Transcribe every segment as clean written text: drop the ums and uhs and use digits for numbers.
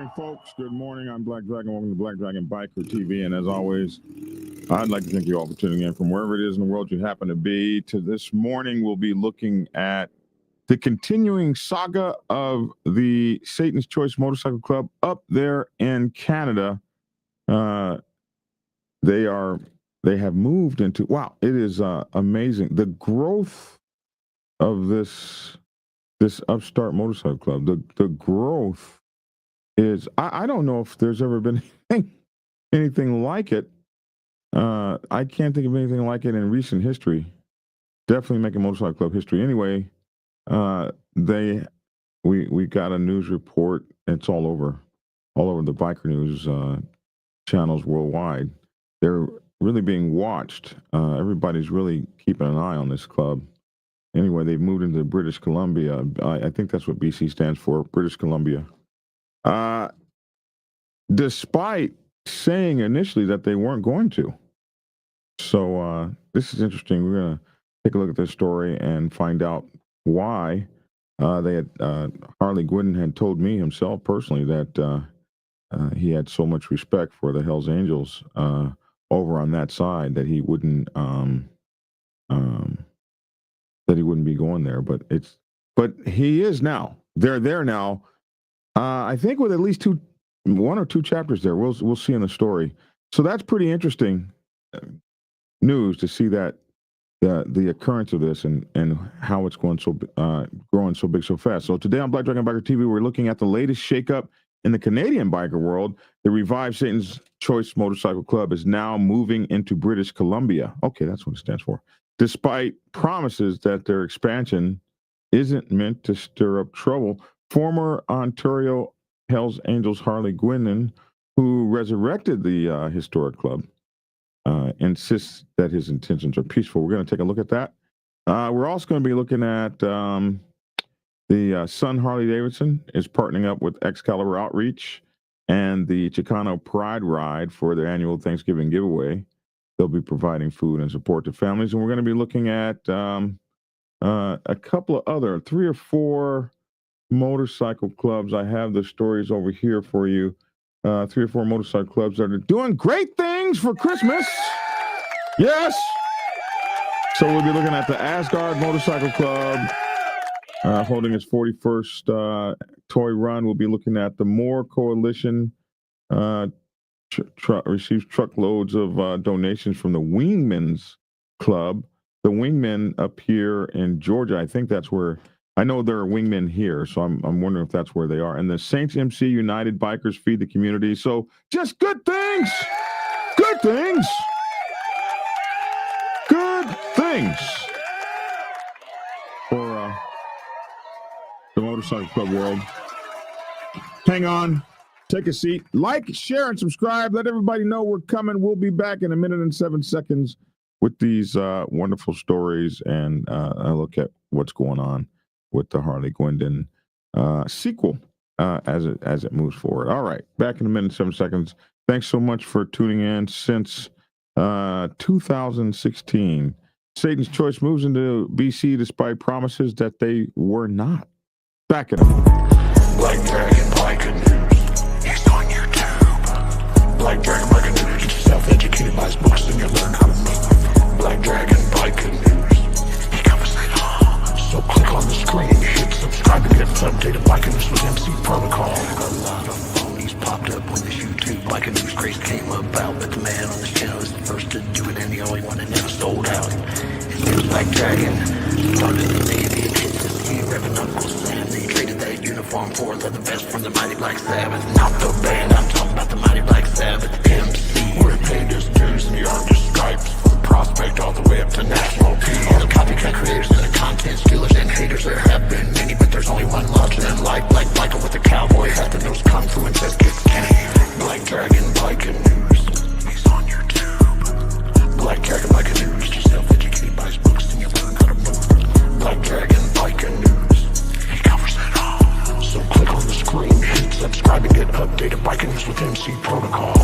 morning, folks. Good morning. I'm Black Dragon. Welcome to Black Dragon Biker TV. And as always, I'd like to thank you all for tuning in from wherever it is in the world you happen to be. To this morning, we'll be looking at the continuing saga of the Satan's Choice Motorcycle Club up there in Canada. They have moved into, wow, it is amazing. The growth of this upstart motorcycle club, the growth is, I don't know if there's ever been anything like it. I can't think of anything like it in recent history. Definitely making motorcycle club history. Anyway, we got a news report. It's all over the biker news channels worldwide. They're really being watched. Everybody's really keeping an eye on this club. Anyway, they've moved into British Columbia. I think that's what BC stands for, British Columbia. Despite saying initially that they weren't going to. So this is interesting. We're going to take a look at this story and find out why. Harley Guindon had told me himself personally that he had so much respect for the Hells Angels over on that side that he wouldn't be going there. But he is now. They're there now. I think with at least one or two chapters there. We'll see in the story. So that's pretty interesting news to see that the occurrence of this and how it's growing so big so fast. So today on Black Dragon Biker TV, we're looking at the latest shakeup in the Canadian biker world. The revived Satan's Choice Motorcycle Club is now moving into British Columbia. Okay, that's what it stands for. Despite promises that their expansion isn't meant to stir up trouble, former Ontario Hells Angels Harley Guindon, who resurrected the historic club, insists that his intentions are peaceful. We're going to take a look at that. We're also going to be looking at the Sun Harley Davidson is partnering up with Excalibur Outreach and the Chicano Pride Ride for their annual Thanksgiving giveaway. They'll be providing food and support to families. And we're going to be looking at a couple of other 3 or 4 motorcycle clubs. I have the stories over here for you. 3 or 4 motorcycle clubs that are doing great things for Christmas. Yes. So we'll be looking at the Asgard Motorcycle Club holding its 41st toy run. We'll be looking at the Moore Coalition receives truckloads of donations from the Wingmen's Club. The Wingmen up here in Georgia, I think that's where, I know there are wingmen here, so I'm wondering if that's where they are. And the Saints MC United Bikers feed the community. So just good things. Good things. Good things for the motorcycle club world. Hang on. Take a seat. Like, share, and subscribe. Let everybody know we're coming. We'll be back in 1 minute and 7 seconds with these wonderful stories and a look at what's going on with the Harley Guindon sequel as it moves forward. All right, back in 1 minute and 7 seconds. Thanks so much for tuning in. Since 2016, Satan's Choice moves into BC despite promises that they were not. Back in a minute. Black Dragon Biker News. He's on YouTube. Black Dragon Biker News. Get yourself educated by his books and you'll learn how to move. Black Dragon Biker News. He covers it all. So click on the screen, hit subscribe to get updated biker news with MC Protocol. A lot of phonies popped up when this YouTube biker news craze came about, but the man on this channel is the first to do it and the only one that never sold out. His name's Black Dragon. Started the Navy and hit the sea, revving Uncle Sam. They traded that uniform for the best from the mighty Black Sabbath. Not the band, I'm talking about the mighty Black Sabbath. MC, we're paid his dues and the artist stripes. From prospect all the way up to national P. All the copycat creators and the content stealers and haters, there have been many, but there's only one left to them. Like Black Michael with the cowboy hat that knows kung fu and says get skinny. Black Dragon Biker News. He's on YouTube. Black Dragon Biker News. Get yourself educated by his books and you learn how to move. Black Dragon Biker News. He covers it all. So click on the screen, hit subscribe and get updated biker news with MC Protocol.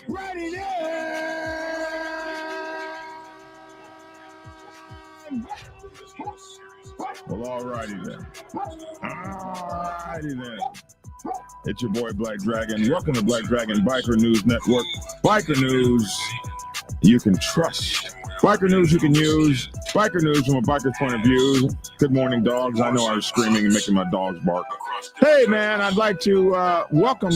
Ready then! Well, alrighty then. Alrighty then. It's your boy Black Dragon. Welcome to Black Dragon Biker News Network. Biker news you can trust. Biker news you can use. Biker news from a biker's point of view. Good morning, dogs. I know I was screaming and making my dogs bark. Hey, man, I'd like to welcome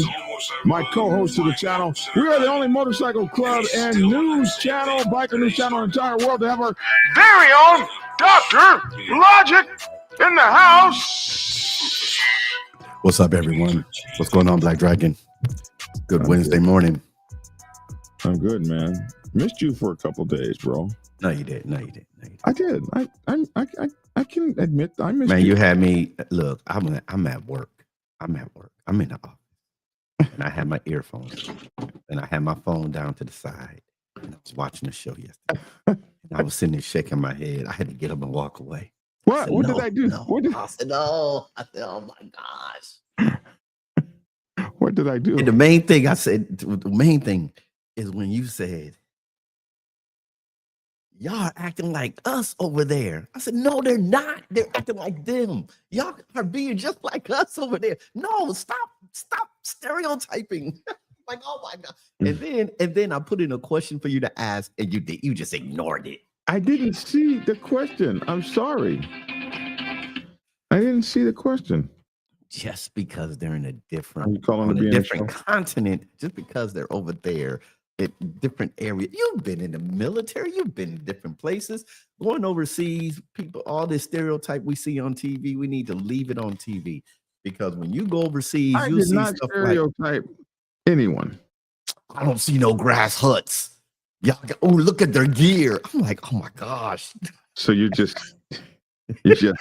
my co-host to the channel. We are the only motorcycle club and news channel, biker news channel in the entire world to have our very own Dr. Logic in the house. What's up, everyone? What's going on, Black Dragon? Good Wednesday morning. I'm good, man. Missed you for a couple days, bro. No, you did. No, you did. I did. I can admit I missed you. Man, you had me. Look, I'm at work. I'm in the office, and I had my earphones, and I had my phone down to the side, and I was watching the show yesterday. And I was sitting there shaking my head. I had to get up and walk away. What? What did I do? What did I said, no. I said, oh my gosh. What did I do? And the main thing I said, the main thing is when you said, y'all are acting like us over there. I said, no, they're not. They're acting like them. Y'all are being just like us over there. No, stop stereotyping. Like, oh my God. And then I put in a question for you to ask, and you just ignored it. I didn't see the question. I'm sorry. I didn't see the question. Just because they're in a different, Are you calling on to be a in the different continent, just because they're over there in different areas. You've been in the military, you've been in different places, going overseas, people, all this stereotype we see on TV, we need to leave it on TV. Because when you go overseas, I you did see not stuff stereotype anyone. I don't see no grass huts. Y'all, oh, look at their gear. I'm like, oh my gosh. So you just You're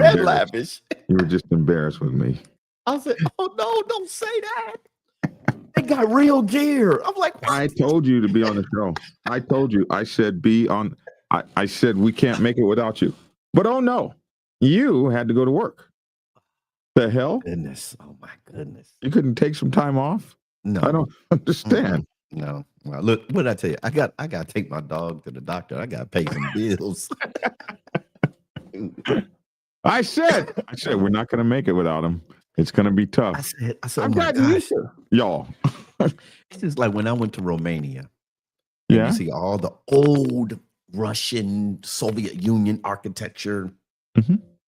at lavish. You were just embarrassed with me. I said, oh no, don't say that. They got real gear. I'm like, what? I told you to be on the show. I told you. I said be on. I said we can't make it without you. But oh no, you had to go to work. The hell? Goodness. Oh my goodness. You couldn't take some time off? No. I don't understand. No. Well, look, what did I tell you? I got to take my dog to the doctor. I got to pay some bills. I said we're not going to make it without him. It's going to be tough. I said, I'm oh my gotten gosh. used to y'all. It's just like when I went to Romania. Yeah. You see all the old Russian, Soviet Union architecture,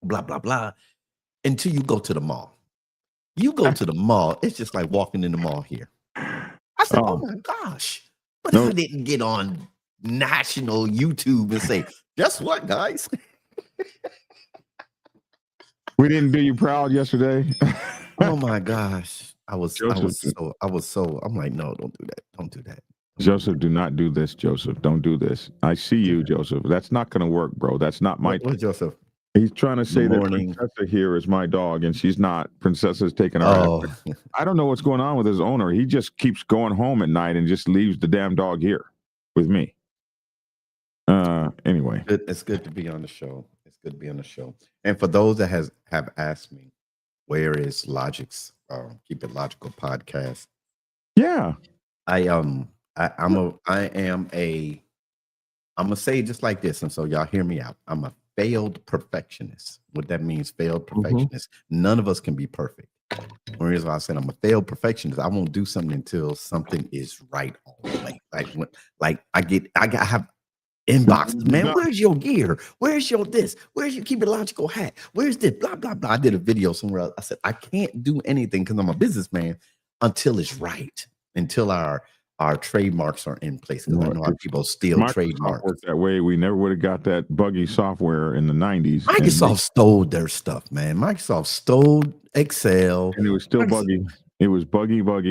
blah, blah, blah, until you go to the mall. You go to the mall, it's just like walking in the mall here. I said, oh my gosh. But I didn't get on national YouTube and say, guess what, guys? We didn't do you proud yesterday. Oh my gosh. I'm like, no, don't do that. Don't do that. Joseph, do not do this, Joseph. Don't do this. I see you, Joseph. That's not going to work, bro. That's not my... What, Joseph? He's trying to say that Princessa here is my dog, and she's not. Princessa's taking her ass. I don't know what's going on with his owner. He just keeps going home at night and just leaves the damn dog here with me. Anyway. It's good to be on the show. It's good to be on the show. And for those that have asked me, where is Logic's Keep It Logical podcast? Yeah. I'm gonna say it just like this, and so y'all hear me out. I'm a failed perfectionist. What that means, failed perfectionist. None of us can be perfect. One reason why I said I'm a failed perfectionist, I won't do something until something is right all the way. Like I have inboxes, man. Where's your gear? Where's your this? Where's your Keep It Logical hat? Where's this? Blah blah blah. I did a video somewhere else. I said I can't do anything because I'm a businessman until it's right. Until our trademarks are in place. Because I know our people steal trademarks. Worked that way. We never would have got that buggy software in the 90s. Microsoft stole their stuff, man. Microsoft stole Excel. And it was still buggy. It was buggy, but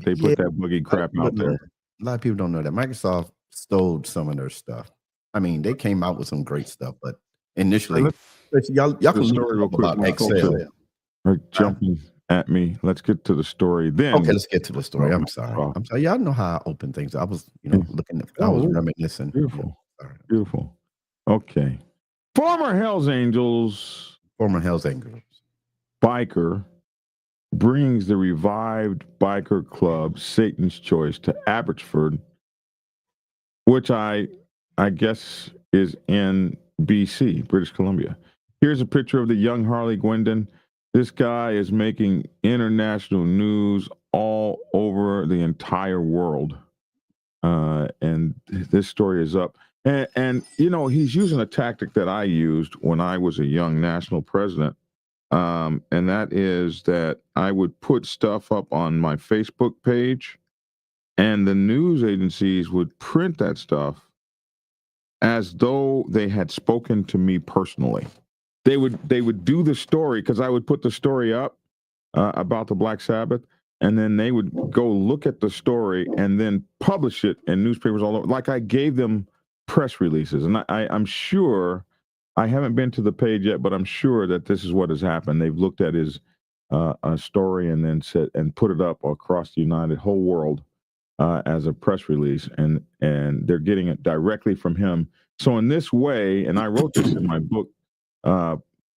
they put that buggy crap out there. A lot of people don't know that. Microsoft stole some of their stuff. I mean, they came out with some great stuff, but initially, y'all can look about Excel. Are jumping at me. Let's get to the story then. Okay, let's get to the story. I'm sorry. Y'all know how I open things. I was, looking at, I was reminiscing. Beautiful. Okay. Former Hells Angels biker brings the revived biker club Satan's Choice to Abbotsford, which I guess is in BC, British Columbia. Here's a picture of the young Harley Guindon. This guy is making international news all over the entire world. And this story is up. And you know, he's using a tactic that I used when I was a young national president. And that is that I would put stuff up on my Facebook page, and the news agencies would print that stuff as though they had spoken to me personally. They would do the story, because I would put the story up about the Black Sabbath, and then they would go look at the story and then publish it in newspapers all over. Like I gave them press releases, and I'm sure, I haven't been to the page yet, but I'm sure that this is what has happened. They've looked at his story and then said and put it up across the whole world as a press release, and they're getting it directly from him. So in this way, and I wrote this in my book,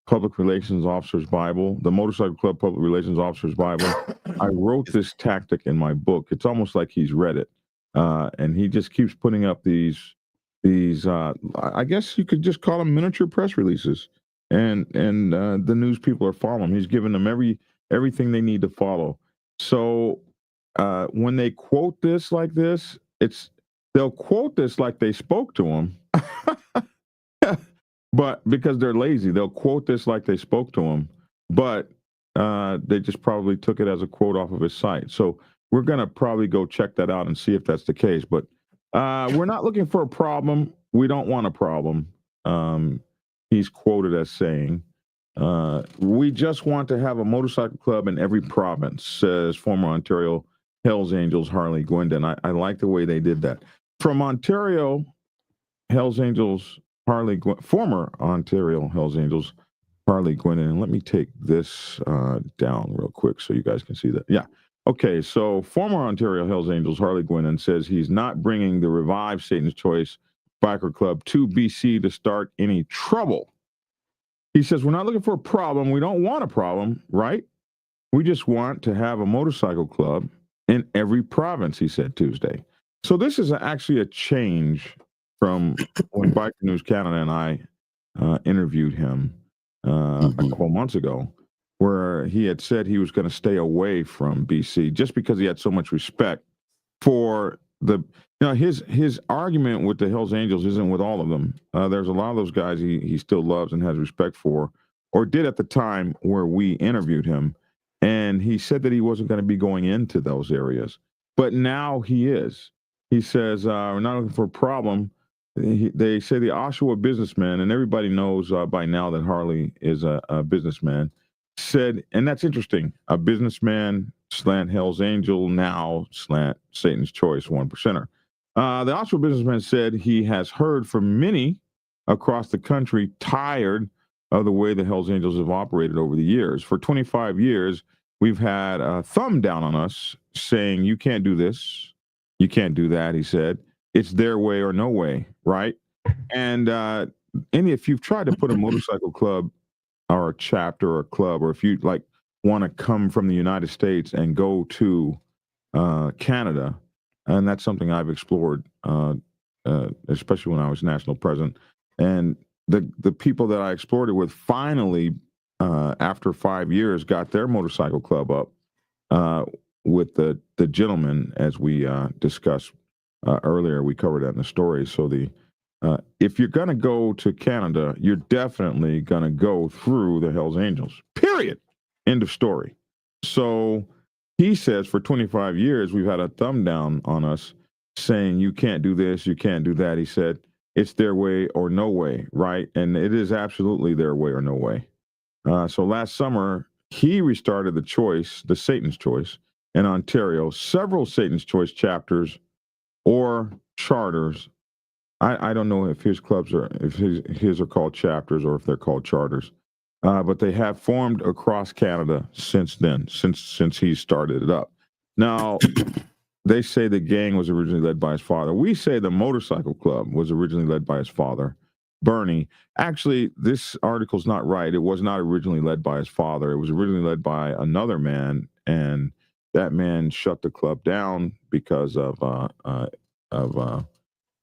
Public Relations Officer's Bible, the Motorcycle Club Public Relations Officer's Bible. I wrote this tactic in my book. It's almost like he's read it, and he just keeps putting up these. I guess you could just call them miniature press releases, and the news people are following. He's giving them everything they need to follow. So when they quote this like this, they'll quote this like they spoke to him. But because they're lazy, they'll quote this like they spoke to him, but they just probably took it as a quote off of his site. So we're going to probably go check that out and see if that's the case. But we're not looking for a problem. We don't want a problem. He's quoted as saying, we just want to have a motorcycle club in every province, says former Ontario Hells Angels Harley Guindon. I like the way they did that. From Ontario Hells Angels former Ontario Hells Angels Harley Guindon. And let me take this down real quick so you guys can see that. Yeah. Okay. So former Ontario Hells Angels Harley Guindon says he's not bringing the revived Satan's Choice Biker Club to BC to start any trouble. He says, we're not looking for a problem. We don't want a problem, right? We just want to have a motorcycle club in every province, he said Tuesday. So this is actually a change from when Biker News Canada and I interviewed him a couple months ago, where he had said he was going to stay away from BC just because he had so much respect for his argument with the Hells Angels isn't with all of them. There's a lot of those guys he still loves and has respect for, or did at the time where we interviewed him. And he said that he wasn't going to be going into those areas, but now he is. He says, we're not looking for a problem. They say the Oshawa businessman, and everybody knows by now that Harley is a businessman, said, and that's interesting, a businessman slant Hell's Angel, now slant Satan's Choice, one percenter. The Oshawa businessman said he has heard from many across the country tired of the way the Hells Angels have operated over the years. For 25 years, we've had a thumb down on us saying, you can't do this, you can't do that, he said. It's their way or no way, right? And if you've tried to put a motorcycle club or a chapter or a club, or if you like want to come from the United States and go to Canada, and that's something I've explored, especially when I was national president. And the people that I explored it with finally, after 5 years, got their motorcycle club up with the gentleman, as we discussed earlier. We covered that in the story. So if you're going to go to Canada, you're definitely going to go through the Hells Angels, period. End of story. So he says for 25 years, we've had a thumb down on us saying, you can't do this, you can't do that. He said, it's their way or no way, right? And it is absolutely their way or no way. So last summer, he restarted the Satan's Choice in Ontario. Several Satan's Choice chapters or charters. I don't know if his clubs his are called chapters or if they're called charters, but they have formed across Canada since then, since he started it up. Now, they say the gang was originally led by his father. We say the motorcycle club was originally led by his father, Bernie. Actually, this article's not right. It was not originally led by his father. It was originally led by another man, and that man shut the club down because of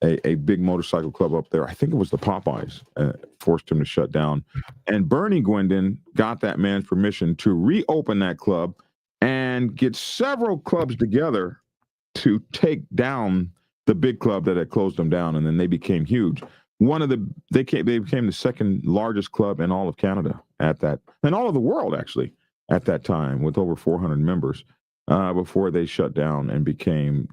a big motorcycle club up there. I think it was the Popeyes, forced him to shut down. And Bernie Guindon got that man's permission to reopen that club and get several clubs together to take down the big club that had closed them down, and then they became huge. They became the second largest club in all of Canada at that, and all of the world actually at that time, with over 400 members, before they shut down and became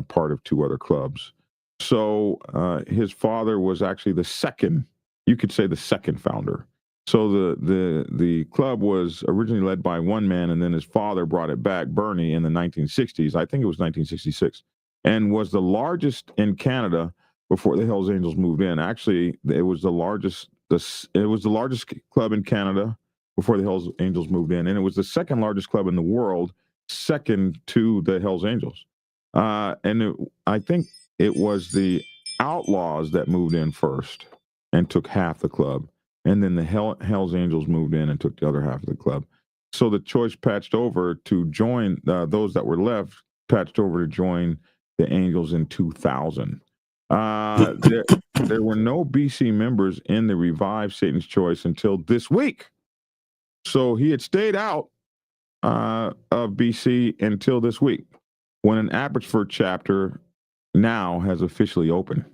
part of two other clubs. So his father was actually the second, you could say the second founder. So the club was originally led by one man, and then his father brought it back, Bernie, in the 1960s. I think it was 1966, and was the largest in Canada before the Hells Angels moved in. Actually, it was the largest. It was the largest club in Canada before the Hells Angels moved in, and it was the second largest club in the world, second to the Hells Angels. I think it was the Outlaws that moved in first and took half the club, and then the Hells Angels moved in and took the other half of the club. So the choice patched over to join, those that were left patched over to join the Angels in 2000. There were no BC members in the revived Satan's Choice until this week. So he had stayed out of BC until this week, when an Abbotsford chapter now has officially opened.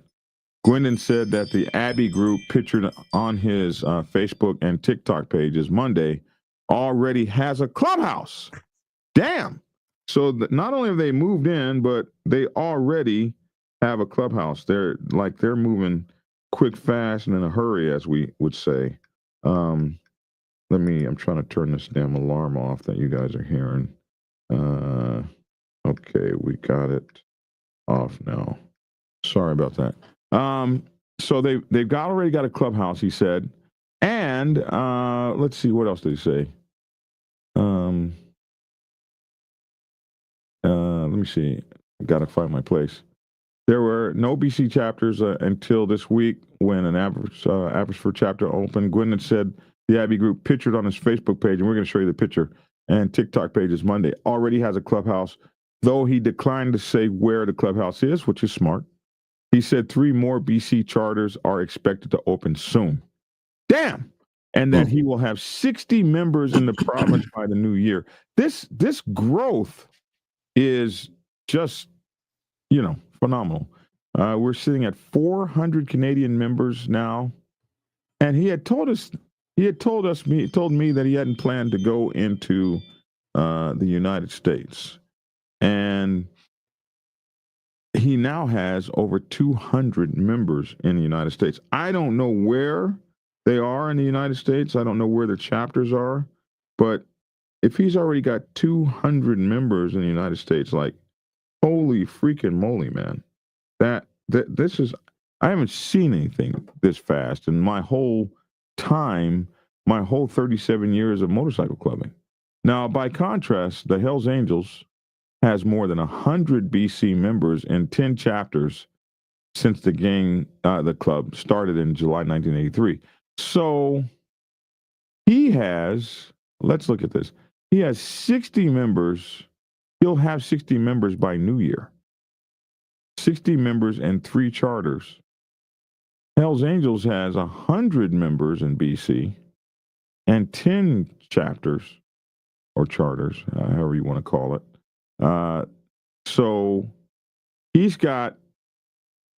Guindon said that the Abbey group, pictured on his Facebook and TikTok pages Monday, already has a clubhouse. Damn. So not only have they moved in, but they already have a clubhouse. They're moving quick, fast, and in a hurry, as we would say. I'm trying to turn this damn alarm off that you guys are hearing. Okay, we got it off now. Sorry about that. So they've already got a clubhouse, he said. And let's see, what else did he say? Let me see. I gotta find my place. There were no BC chapters until this week, when an Abbotsford chapter opened. Guindon said the Abbey group, pictured on his Facebook page, and we're going to show you the picture, and TikTok pages Monday, already has a clubhouse, though he declined to say where the clubhouse is, which is smart. He said 3 more BC charters are expected to open soon. Damn! And that he will have 60 members in the province by the new year. This growth is just, phenomenal. We're sitting at 400 Canadian members now, and he told me that he hadn't planned to go into the United States, and he now has over 200 members in the United States. I don't know where they are in the United States. I don't know where the chapters are, but if he's already got 200 members in the United States, like, holy freaking moly, man. This is, I haven't seen anything this fast in my whole time, my whole 37 years of motorcycle clubbing. Now, by contrast, the Hells Angels has more than 100 BC members in 10 chapters since the club started in July 1983. So he has, let's look at this. He has 60 members. He'll have 60 members by New Year. 60 members and 3 charters. Hells Angels has 100 members in BC and 10 chapters or charters, however you want to call it. So he's got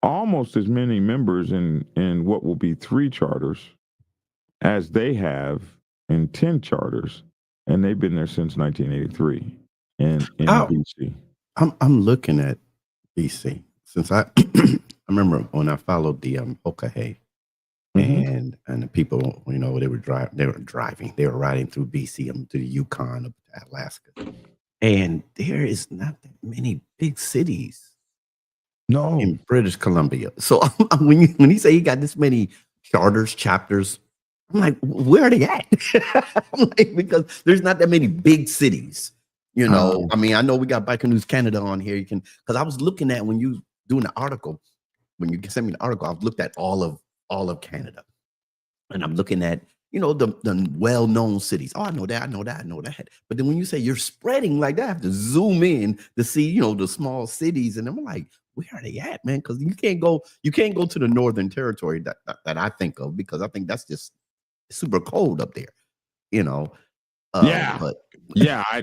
almost as many members in what will be 3 charters as they have in 10 charters, and they've been there since 1983 in BC. I'm looking at BC since I remember when I followed the Okahay, and the people, they were driving, they were riding through BC to the Yukon, up to Alaska, and there is not that many big cities. No, in British Columbia. So when he say he got this many charters, chapters, I'm like, where are they at? I'm like, because there's not that many big cities. I know we got Biker News Canada on here. You can, because I was looking at when you doing the article, when you sent me the article, I've looked at all of all of Canada. And I'm looking at, the well-known cities. Oh, I know that, I know that, I know that. But then when you say you're spreading like that, I have to zoom in to see, the small cities. And I'm like, where are they at, man? Because you can't go to the Northern Territory that I think of, because I think that's just super cold up there, Yeah. But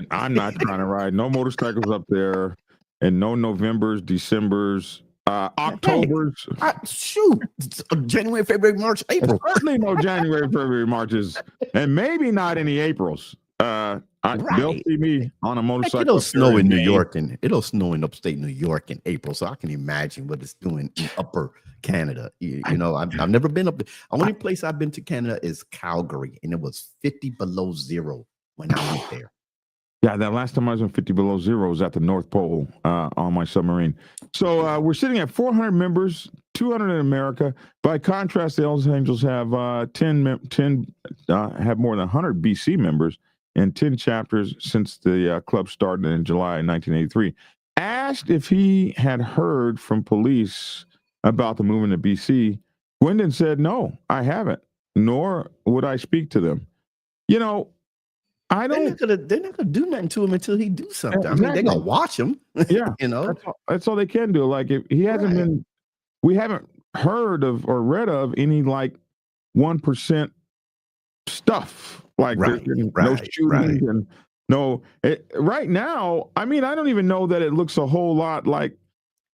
I'm not trying to ride no motorcycles up there, and no Novembers, Decembers, Octobers. Shoot, January, February, March, April. Certainly no January, February, Marches, and maybe not any Aprils. They'll see me on a motorcycle. It'll snow in New York, and it'll snow in upstate New York in April. So I can imagine what it's doing in upper Canada. I've never been up there. The only place I've been to Canada is Calgary, and it was 50 below zero when I went there. Yeah, that last time I was in 50 below zero was at the North Pole on my submarine. So we're sitting at 400 members, 200 in America. By contrast, the Hells Angels have 10 have more than 100 BC members and 10 chapters since the club started in July 1983. Asked if he had heard from police about the movement to BC, Guindon said, "No, I haven't, nor would I speak to them." They're not gonna do nothing to him until he do something. Exactly. I mean, they're gonna watch him. Yeah, that's all they can do. Like, if he hasn't been, we haven't heard of or read of any like 1% stuff. Like, no shootings and no. Right now, I mean, I don't even know that it looks a whole lot like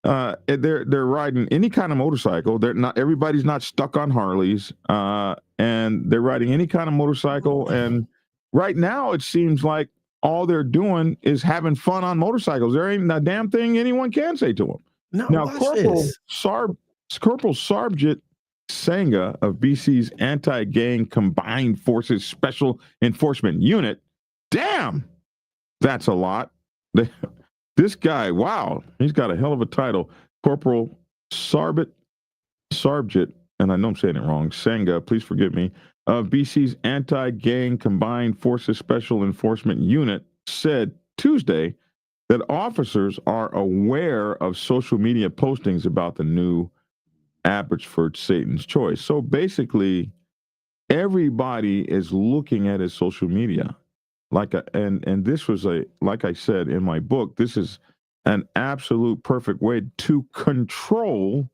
they're riding any kind of motorcycle. They're not. Everybody's not stuck on Harleys, and they're riding any kind of motorcycle. And right now, it seems like all they're doing is having fun on motorcycles. There ain't a damn thing anyone can say to them. Now, Corporal Sarbjit Sangha of BC's Anti-Gang Combined Forces Special Enforcement Unit. Damn, that's a lot. This guy, wow, he's got a hell of a title. Corporal Sarbjit, and I know I'm saying it wrong, Sangha, please forgive me, of BC's Anti-Gang Combined Forces Special Enforcement Unit said Tuesday that officers are aware of social media postings about the new Abbotsford Satan's Choice. So basically, everybody is looking at his social media. And this was like I said in my book, this is an absolute perfect way to control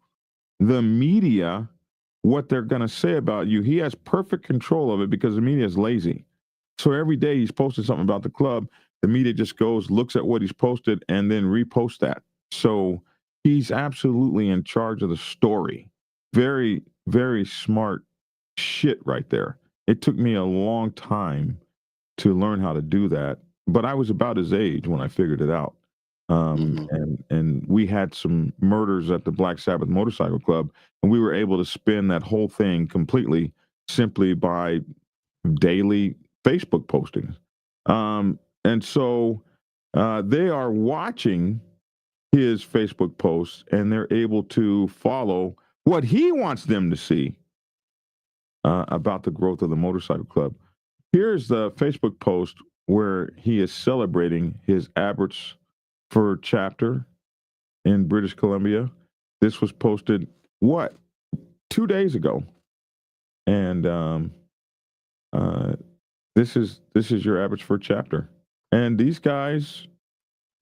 the media, what they're going to say about you. He has perfect control of it because the media is lazy. So every day he's posting something about the club, the media just goes, looks at what he's posted, and then reposts that. So he's absolutely in charge of the story. Very, very smart shit right there. It took me a long time to learn how to do that, but I was about his age when I figured it out. And we had some murders at the Black Sabbath Motorcycle Club, and we were able to spin that whole thing completely simply by daily Facebook postings. And so they are watching his Facebook posts, and they're able to follow what he wants them to see about the growth of the motorcycle club. Here's the Facebook post where he is celebrating his Abbotsford chapter in British Columbia. This was posted, 2 days ago. And this is your Abbotsford chapter. And these guys,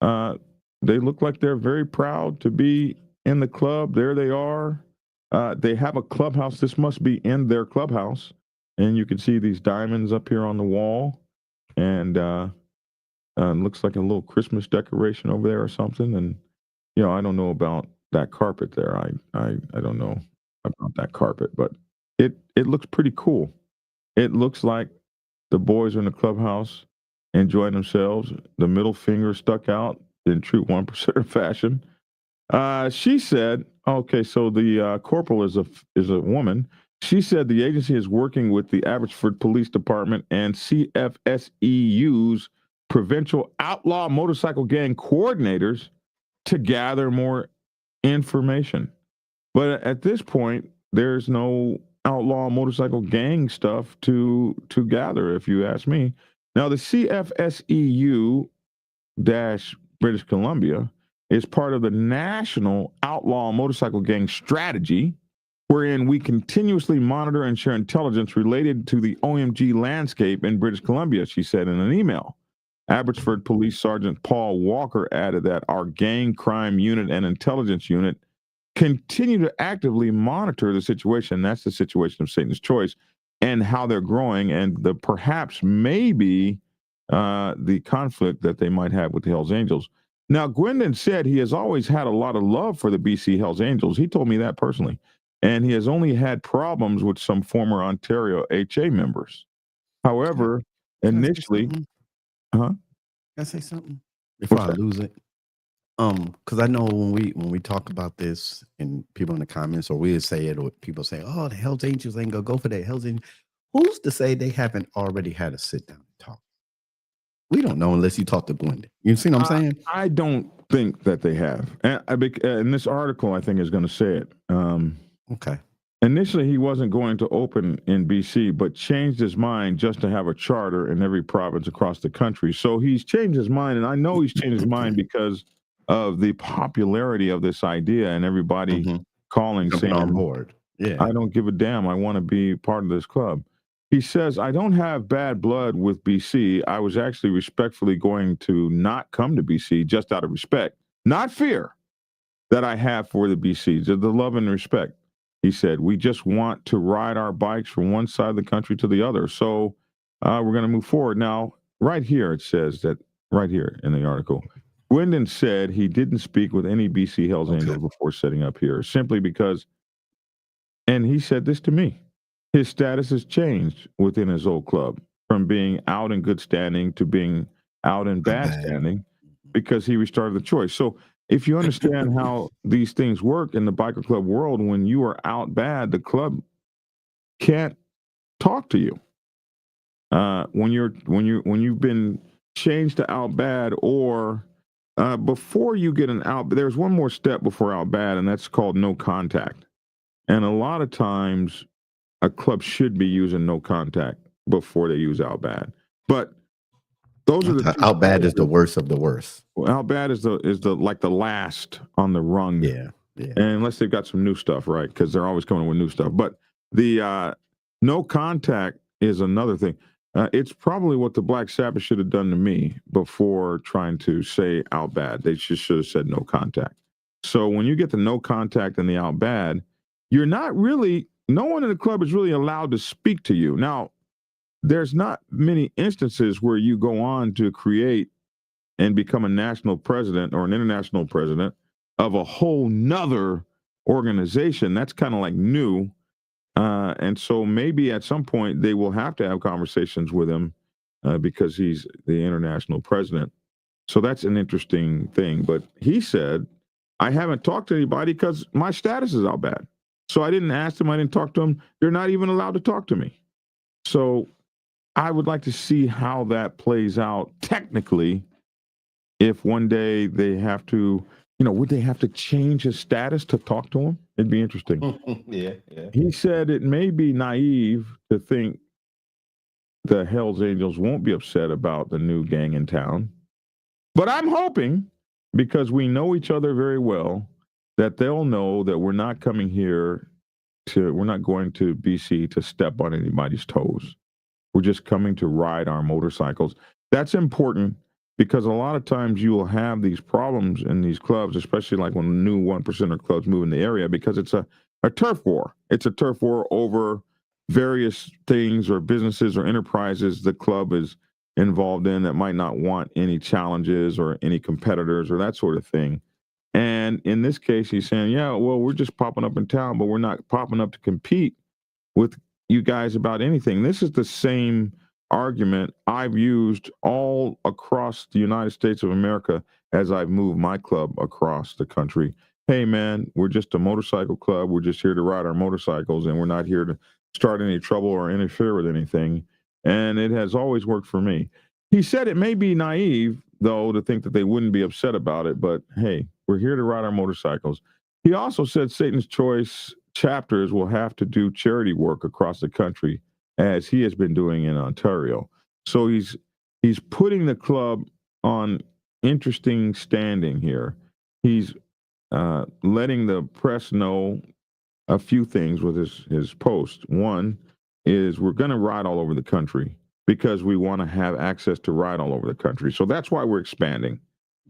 they look like they're very proud to be in the club. There they are. They have a clubhouse. This must be in their clubhouse. And you can see these diamonds up here on the wall. And looks like a little Christmas decoration over there or something. And, I don't know about that carpet there. I don't know about that carpet, but it looks pretty cool. It looks like the boys are in the clubhouse enjoying themselves. The middle finger stuck out in true 1% fashion. She said, okay, so the corporal is a woman. She said the agency is working with the Abbotsford Police Department and CFSEU's provincial outlaw motorcycle gang coordinators to gather more information. But at this point, there's no outlaw motorcycle gang stuff to gather, if you ask me. Now, the CFSEU British Columbia is part of the National Outlaw Motorcycle Gang Strategy wherein we continuously monitor and share intelligence related to the OMG landscape in British Columbia, she said in an email. Abbotsford Police Sergeant Paul Walker added that our gang crime unit and intelligence unit continue to actively monitor the situation. That's the situation of Satan's Choice and how they're growing and the perhaps maybe the conflict that they might have with the Hells Angels. Now, Guindon said he has always had a lot of love for the BC Hells Angels. He told me that personally. And he has only had problems with some former Ontario HA members. However, initially, Can I say something before I lose it? Because I know when we talk about this and people in the comments, or we say it, or people say, "Oh, the Hells Angels ain't gonna go for that Hells Angels." Who's to say they haven't already had a sit down and talk? We don't know unless you talk to Guindon. You see what I'm saying? I don't think that they have. And this article, I think, is going to say it. Okay. Initially, he wasn't going to open in BC, but changed his mind just to have a charter in every province across the country. So he's changed his mind, and I know he's changed his mind because of the popularity of this idea and everybody calling, Jumping saying, on board. Yeah. I don't give a damn. I want to be part of this club. He says, I don't have bad blood with BC. I was actually respectfully going to not come to BC just out of respect, not fear, that I have for the BC, the love and respect. He said, we just want to ride our bikes from one side of the country to the other. So we're going to move forward. Now, right here, it says that, right here in the article, Guindon said he didn't speak with any BC Hells Angels before setting up here, simply because, and he said this to me, his status has changed within his old club from being out in good standing to being out in bad standing because he restarted the choice. So if you understand how these things work in the biker club world, when you are out bad, the club can't talk to you. When you've been changed to out bad, or before you get an out, there's one more step before out bad, and that's called no contact. And a lot of times, a club should be using no contact before they use out bad. But those are the out bad is the worst of the worst. Out bad is the like the last on the rung. Yeah. And unless they've got some new stuff, right? Because they're always coming with new stuff. But the no contact is another thing. It's probably what the Black Sabbath should have done to me before trying to say out bad. They just should have said no contact. So when you get the no contact and the out bad, you're not really, no one in the club is really allowed to speak to you. Now, there's not many instances where you go on to create and become a national president or an international president of a whole nother organization. That's kind of like new. And so maybe at some point they will have to have conversations with him because he's the international president. So that's an interesting thing. But he said, I haven't talked to anybody because my status is out bad. So I didn't ask them. I didn't talk to them. They're not even allowed to talk to me. So I would like to see how that plays out technically. If one day they have to, would they have to change his status to talk to him? It'd be interesting. Yeah. He said it may be naive to think the Hells Angels won't be upset about the new gang in town. But I'm hoping, because we know each other very well, that they'll know that we're not coming here we're not going to BC to step on anybody's toes. We're just coming to ride our motorcycles. That's important because a lot of times you will have these problems in these clubs, especially like when new 1%er clubs move in the area, because it's a turf war. It's a turf war over various things or businesses or enterprises the club is involved in that might not want any challenges or any competitors or that sort of thing. And in this case, he's saying, yeah, well, we're just popping up in town, but we're not popping up to compete with you guys about anything. This is the same argument I've used all across the United States of America as I've moved my club across the country. Hey, man, we're just a motorcycle club. We're just here to ride our motorcycles, and we're not here to start any trouble or interfere with anything. And it has always worked for me. He said it may be naive, though, to think that they wouldn't be upset about it, but hey, we're here to ride our motorcycles. He also said Satan's Choice chapters will have to do charity work across the country, as he has been doing in Ontario. So he's putting the club on interesting standing here. He's letting the press know a few things with his post. One is we're going to ride all over the country because we want to have access to ride all over the country. So that's why we're expanding.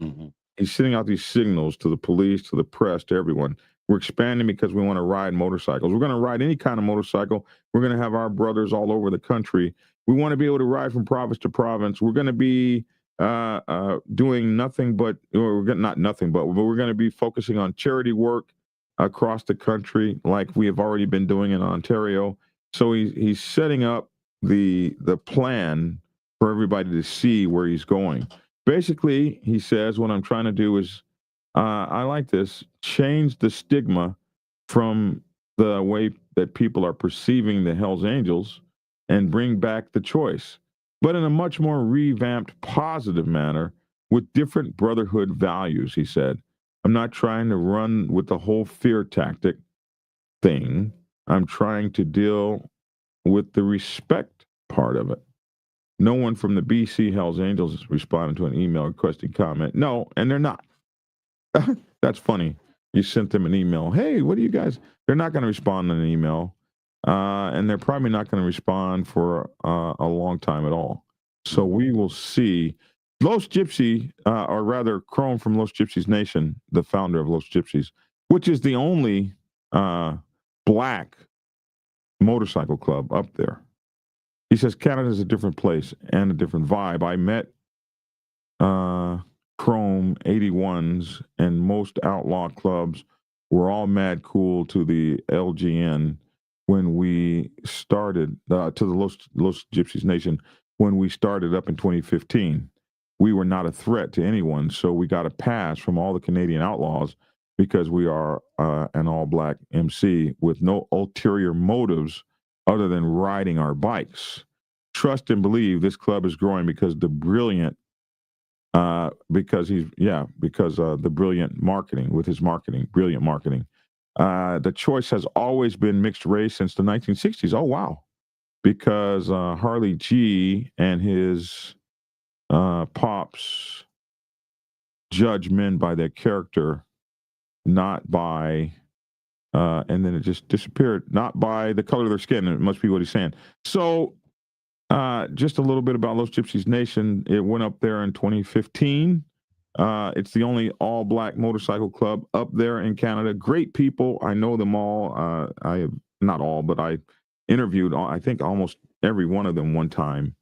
Mhm. He's sending out these signals to the police, to the press, to everyone. We're expanding because we want to ride motorcycles. We're going to ride any kind of motorcycle. We're going to have our brothers all over the country. We want to be able to ride from province to province. We're going to be doing nothing but, or not nothing but we're going to be focusing on charity work across the country, like we have already been doing in Ontario. So he's setting up the plan for everybody to see where he's going. Basically, he says, what I'm trying to do is, I like this, change the stigma from the way that people are perceiving the Hells Angels and bring back the choice, but in a much more revamped, positive manner with different brotherhood values, he said. I'm not trying to run with the whole fear tactic thing. I'm trying to deal with the respect part of it. No one from the BC Hells Angels has responded to an email requesting comment. No, and they're not. That's funny. You sent them an email. Hey, what do you guys? They're not going to respond in an email, and they're probably not going to respond for a long time at all. So we will see. Los Gypsy, or rather, Chrome from Los Gypsies Nation, the founder of Los Gypsies, which is the only black motorcycle club up there. He says Canada is a different place and a different vibe. I met Chrome 81s, and most outlaw clubs were all mad cool to the LGN when we started, to the Los Gypsies Nation, when we started up in 2015. We were not a threat to anyone, so we got a pass from all the Canadian outlaws because we are an all-black MC with no ulterior motives other than riding our bikes. Trust and believe this club is growing because the brilliant, because the brilliant marketing with his marketing, brilliant marketing. The choice has always been mixed race since the 1960s. Oh, wow. Because Harley G and his pops judge men by their character, not by, and then it just disappeared, not by the color of their skin. It must be what he's saying. So, just a little bit about Los Gypsies Nation. It went up there in 2015. It's the only all-black motorcycle club up there in Canada. Great people. I know them all. I have not all, but I interviewed, I think, almost every one of them one time.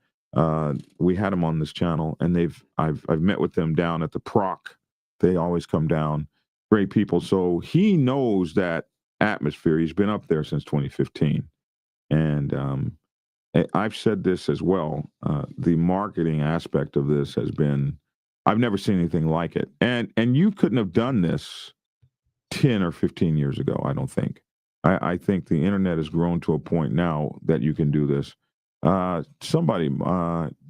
We had them on this channel, and I've met with them down at the Proc. They always come down. Great people. So he knows that atmosphere. He's been up there since 2015, and I've said this as well. The marketing aspect of this has been, I've never seen anything like it. And you couldn't have done this 10 or 15 years ago, I don't think. I think the internet has grown to a point now that you can do this. Somebody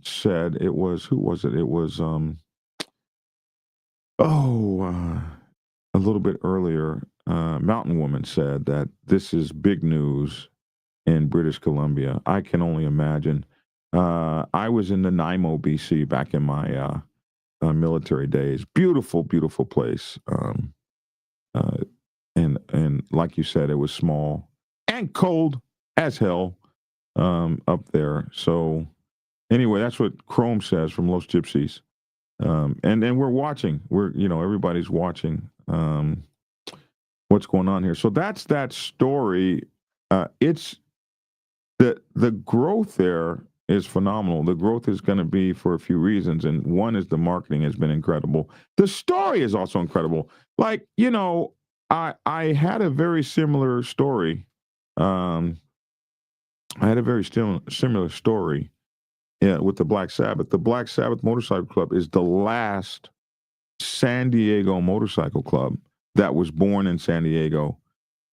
said, it was, who was it? It was, a little bit earlier, Mountain Woman said that this is big news in British Columbia. I can only imagine. I was in Nanaimo, BC, back in my military days. Beautiful, beautiful place. And like you said, it was small and cold as hell up there. So anyway, that's what Chrome says from Los Gypsies. And we're watching. Everybody's watching what's going on here. So that's that story. It's the growth there is phenomenal. The growth is going to be for a few reasons, and one is the marketing has been incredible. The story is also incredible. Like, I had a very similar story. I had a very similar story with the Black Sabbath. The Black Sabbath Motorcycle Club is the last San Diego motorcycle club that was born in San Diego,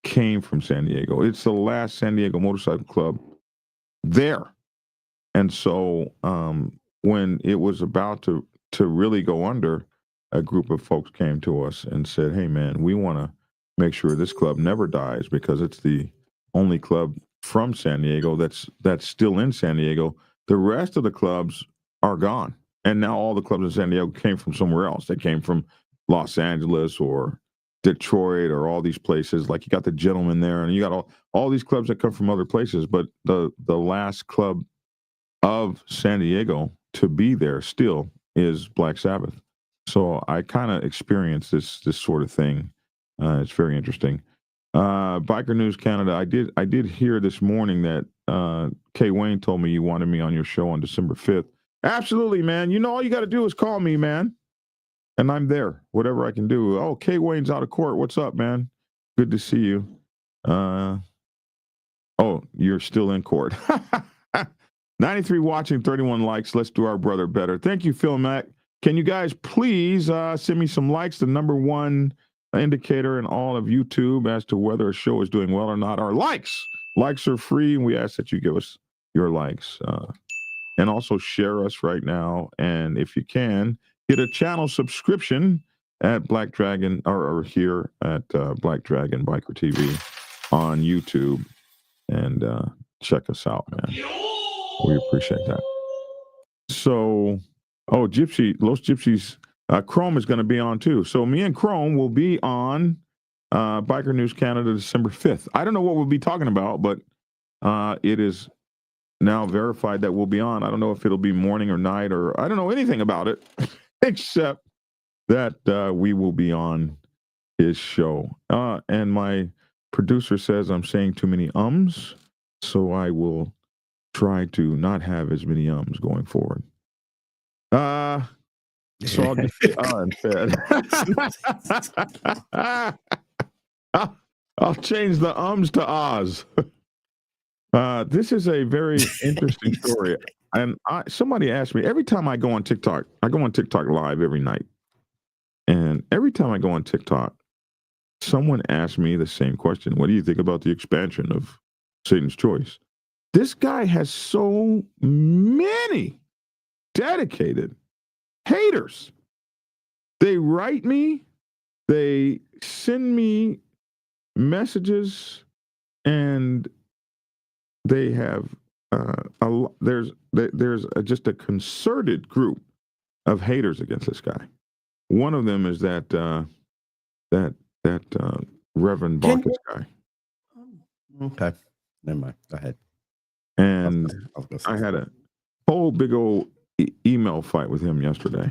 came from San Diego. It's the last San Diego motorcycle club there. And so when it was about to really go under, a group of folks came to us and said, hey, man, we want to make sure this club never dies because it's the only club from San Diego that's still in San Diego. The rest of the clubs are gone. And now all the clubs in San Diego came from somewhere else. They came from Los Angeles or Detroit or all these places. Like you got the Gentlemen there, and you got all these clubs that come from other places. But the last club of San Diego to be there still is Black Sabbath. So I kind of experienced this sort of thing. It's very interesting. Biker News Canada. I did hear this morning that Kay Wayne told me you wanted me on your show on December 5th. Absolutely, man. You know, all you got to do is call me, man. And I'm there, whatever I can do. Oh, Kay Wayne's out of court. What's up, man? Good to see you. Oh, you're still in court. 93 watching, 31 likes. Let's do our brother better. Thank you, Phil Mack. Can you guys please send me some likes? The number one indicator in all of YouTube as to whether a show is doing well or not are likes. Likes are free, and we ask that you give us your likes. And also share us right now. And if you can, get a channel subscription at Black Dragon or here at Black Dragon Biker TV on YouTube and check us out, man. We appreciate that. So, Gypsy, Los Gypsies, Chrome is going to be on too. So me and Chrome will be on Biker News Canada December 5th. I don't know what we'll be talking about, but it is now verified that we'll be on. I don't know if it'll be morning or night, or I don't know anything about it except that we will be on his show. And my producer says I'm saying too many ums, so I will try to not have as many ums going forward. So I'll just say instead. I'll change the ums to ahs. This is a very interesting story. And somebody asked me, every time I go on TikTok live every night. And every time I go on TikTok, someone asks me the same question. What do you think about the expansion of Satan's Choice? This guy has so many dedicated haters. They write me, they send me messages, and they have there's just a concerted group of haters against this guy. One of them is that Reverend Bacchus guy. Okay, never mind. Go ahead. And I had a whole big old email fight with him yesterday.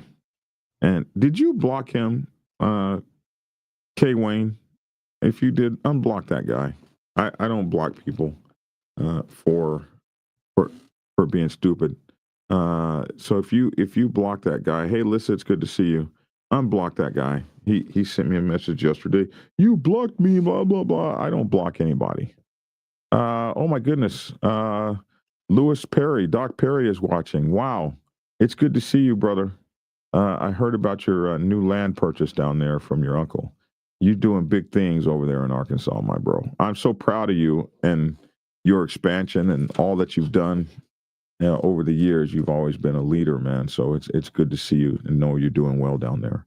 And did you block him, Kay Wayne? If you did, unblock that guy. I don't block people for being stupid. So if you block that guy, hey, Lissa, it's good to see you. Unblock that guy. He sent me a message yesterday. You blocked me, blah blah blah. I don't block anybody. Oh my goodness. Lewis Perry, Doc Perry is watching. Wow, it's good to see you, brother. I heard about your new land purchase down there from your uncle. You're doing big things over there in Arkansas, my bro. I'm so proud of you and your expansion and all that you've done. Over the years, you've always been a leader, man. So it's good to see you and know you're doing well down there.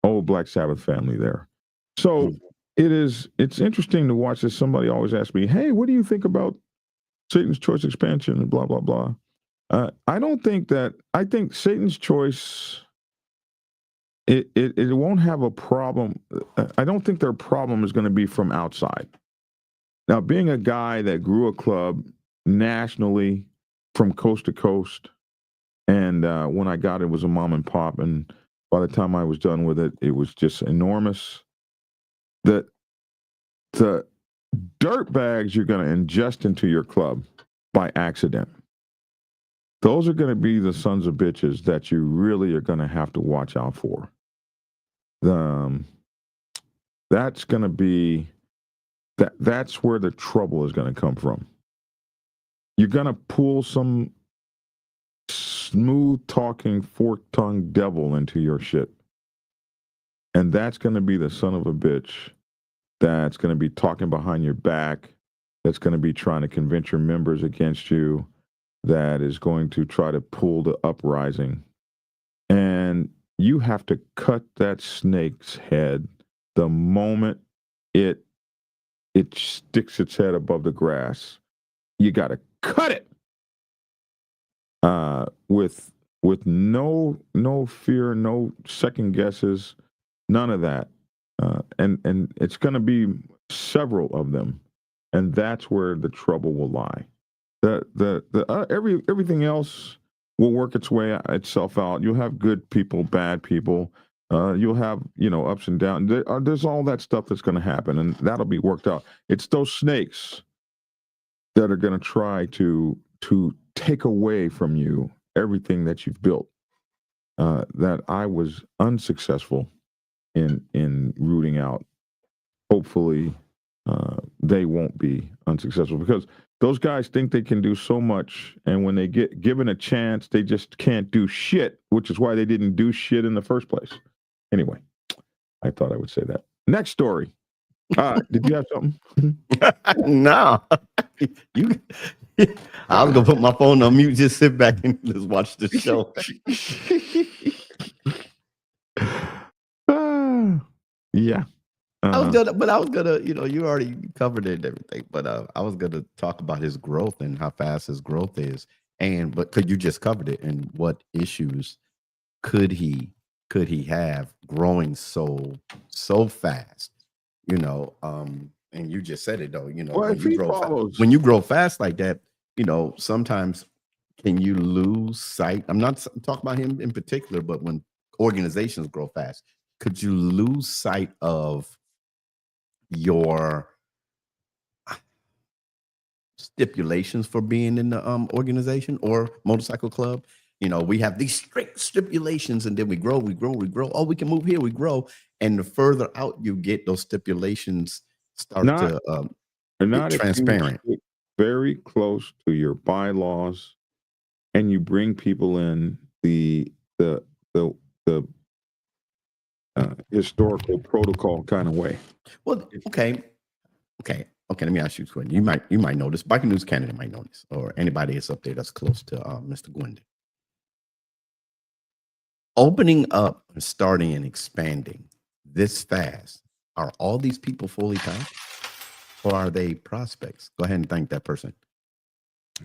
Old Black Sabbath family there. So it's interesting to watch this. Somebody always asks me, hey, what do you think about Satan's Choice expansion and blah, blah, blah. I think Satan's Choice, it won't have a problem. I don't think their problem is going to be from outside. Now, being a guy that grew a club nationally from coast to coast, and when I got it was a mom and pop, and by the time I was done with it, it was just enormous. The dirt bags you're going to ingest into your club by accident, those are going to be the sons of bitches that you really are going to have to watch out for. That's going to be that's where the trouble is going to come from. You're going to pull some smooth talking, fork-tongued devil into your shit. And that's going to be the son of a bitch that's going to be talking behind your back, that's going to be trying to convince your members against you, that is going to try to pull the uprising. And you have to cut that snake's head the moment it sticks its head above the grass. You got to cut it with no fear, no second guesses, none of that. and it's going to be several of them, and that's where the trouble will lie. Everything else will work itself out. You'll have good people, bad people. You'll have ups and downs. There's all that stuff that's going to happen, and that'll be worked out. It's those snakes that are going to try to take away from you everything that you've built. That I was unsuccessful in rooting out. Hopefully, they won't be unsuccessful, because those guys think they can do so much, and when they get given a chance, they just can't do shit, which is why they didn't do shit in the first place. Anyway, I thought I would say that. Next story. Did you have something? No. I was gonna put my phone on mute, just sit back and just watch the show. Yeah. I was gonna, you already covered it and everything, but I was gonna talk about his growth and how fast his growth is, but could you just covered it, and what issues could he have growing so fast, and you just said it though, well, when you grow fast like that, sometimes can you lose sight? I'm not talking about him in particular, but when organizations grow fast, could you lose sight of your stipulations for being in the organization or motorcycle club? We have these strict stipulations, and then we grow. Oh, we can move here, we grow. And the further out you get, those stipulations start to get transparent. Very close to your bylaws, and you bring people in the historical protocol kind of way. Well, okay. Let me ask you a question. You might know this. Biker News Canada might know this, or anybody that's up there that's close to Mr. Guindon. Opening up and starting and expanding this fast, are all these people fully packed, or are they prospects? Go ahead and thank that person.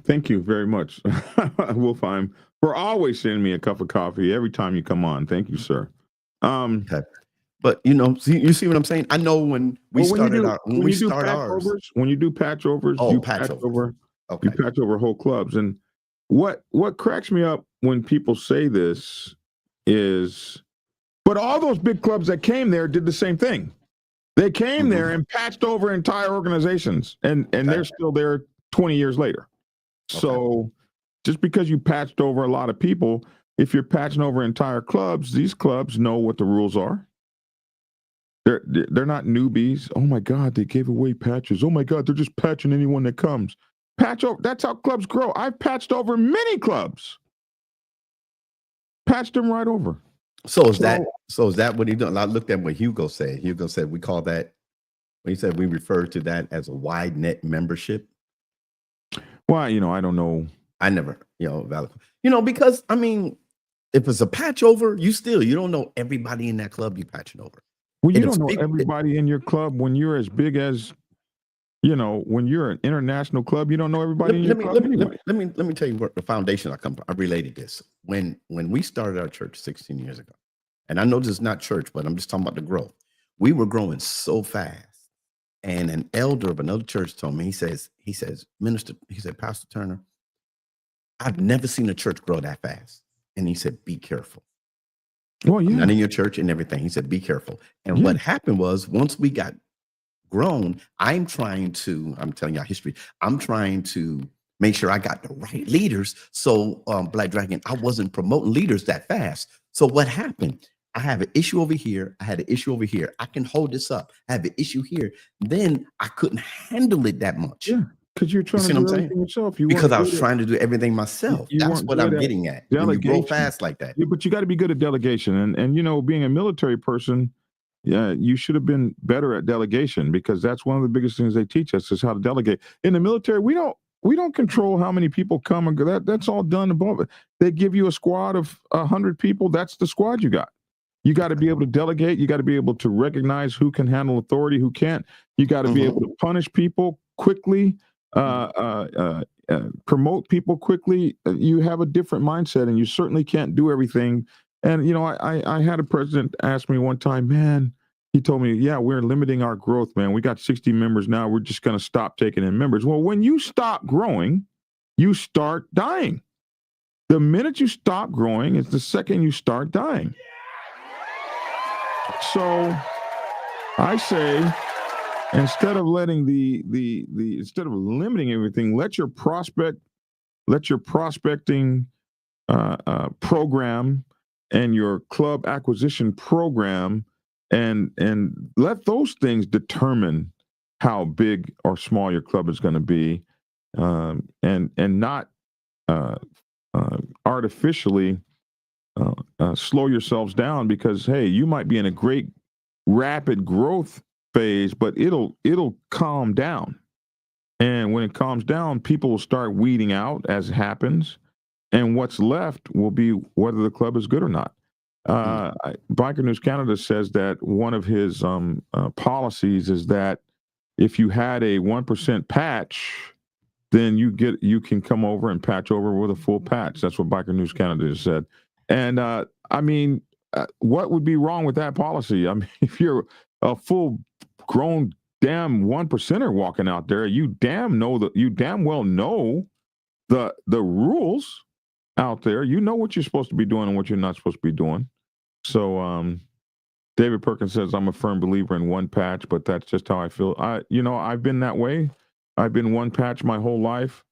Thank you very much, Wolfheim, for always sending me a cup of coffee every time you come on. Thank you, sir. Okay. But you see what I'm saying? I know when we started our when you do patch overs, you patch over whole clubs. And what cracks me up when people say this is, but all those big clubs that came there did the same thing. They came there and patched over entire organizations, and they're still there 20 years later. Okay. So just because you patched over a lot of people, if you're patching over entire clubs, these clubs know what the rules are. They're not newbies. Oh my God, they gave away patches. Oh my God, they're just patching anyone that comes. Patch over. That's how clubs grow. I've patched over many clubs. Patched them right over. So is that what he done? I looked at what Hugo said. Hugo said we call that, when he said we refer to that as a wide net membership. Well, I don't know. I never, valid. Because I mean, if it's a patch over, you don't know everybody in that club you patching over. Well, you don't know everybody in your club when you're as big as, when you're an international club, you don't know everybody in your club anyway. Let me tell you where the foundation I related this. When we started our church 16 years ago, and I know this is not church, but I'm just talking about the growth. We were growing so fast. And an elder of another church told me, he says, Minister, he said, Pastor Turner, I've never seen a church grow that fast. And he said, be careful. Well, yeah. Not in your church and everything. He said, be careful. And what happened was, once we got grown, I'm telling y'all history. I'm trying to make sure I got the right leaders. So Black Dragon, I wasn't promoting leaders that fast. So what happened? I have an issue over here. I had an issue over here. I can hold this up. I have an issue here. Then I couldn't handle it that much. Yeah. Because you're trying to do everything yourself. Because I was trying to do everything myself. That's what I'm getting at. When you grow fast like that. Yeah, but you got to be good at delegation. And being a military person, you should have been better at delegation, because that's one of the biggest things they teach us is how to delegate. In the military, we don't control how many people come and go. That's all done above it. They give you a squad of 100 people. That's the squad you got. You got to be able to delegate. You got to be able to recognize who can handle authority, who can't. You got to be able to punish people quickly. Promote people quickly. You have a different mindset, and you certainly can't do everything. And I had a president ask me one time, man, He told me, yeah, we're limiting our growth, man. We got 60 members now. We're just going to stop taking in members. Well, when you stop growing, you start dying. The minute you stop growing is the second you start dying. So I say, instead of letting instead of limiting everything, let your prospecting program and your club acquisition program and let those things determine how big or small your club is going to be, and not artificially slow yourselves down, because hey, you might be in a great rapid growth phase, but it'll calm down, and when it calms down, people will start weeding out as it happens, and what's left will be whether the club is good or not. Biker News Canada says that one of his policies is that if you had a 1% patch, then you can come over and patch over with a full patch. That's what Biker News Canada has said. And I mean, what would be wrong with that policy? I mean, if you're a full grown damn 1%er walking out there, you damn well know the rules out there. You know what you're supposed to be doing and what you're not supposed to be doing. So David Perkins says, I'm a firm believer in one patch, but that's just how I feel. I've been that way. I've been one patch my whole life,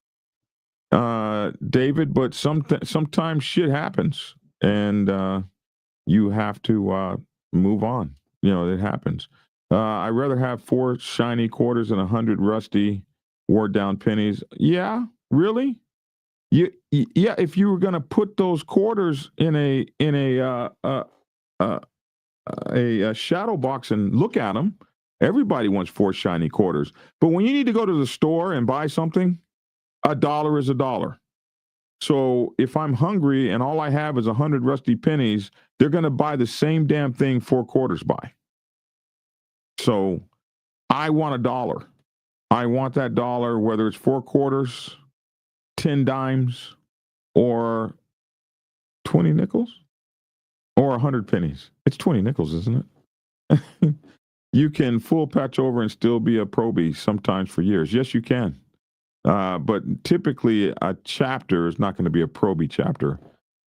David, but sometimes shit happens, and you have to move on. It happens. I'd rather have 4 shiny quarters and 100 rusty, wore down pennies. Yeah, really? Yeah, if you were going to put those quarters in a shadow box and look at them, everybody wants 4 shiny quarters. But when you need to go to the store and buy something, $1 is $1. So if I'm hungry and all I have is 100 rusty pennies, they're going to buy the same damn thing 4 quarters by. So I want $1. I want that $1, whether it's 4 quarters, 10 dimes, or 20 nickels, or 100 pennies. It's 20 nickels, isn't it? You can full patch over and still be a probie sometimes for years. Yes, you can. But typically a chapter is not going to be a probie chapter.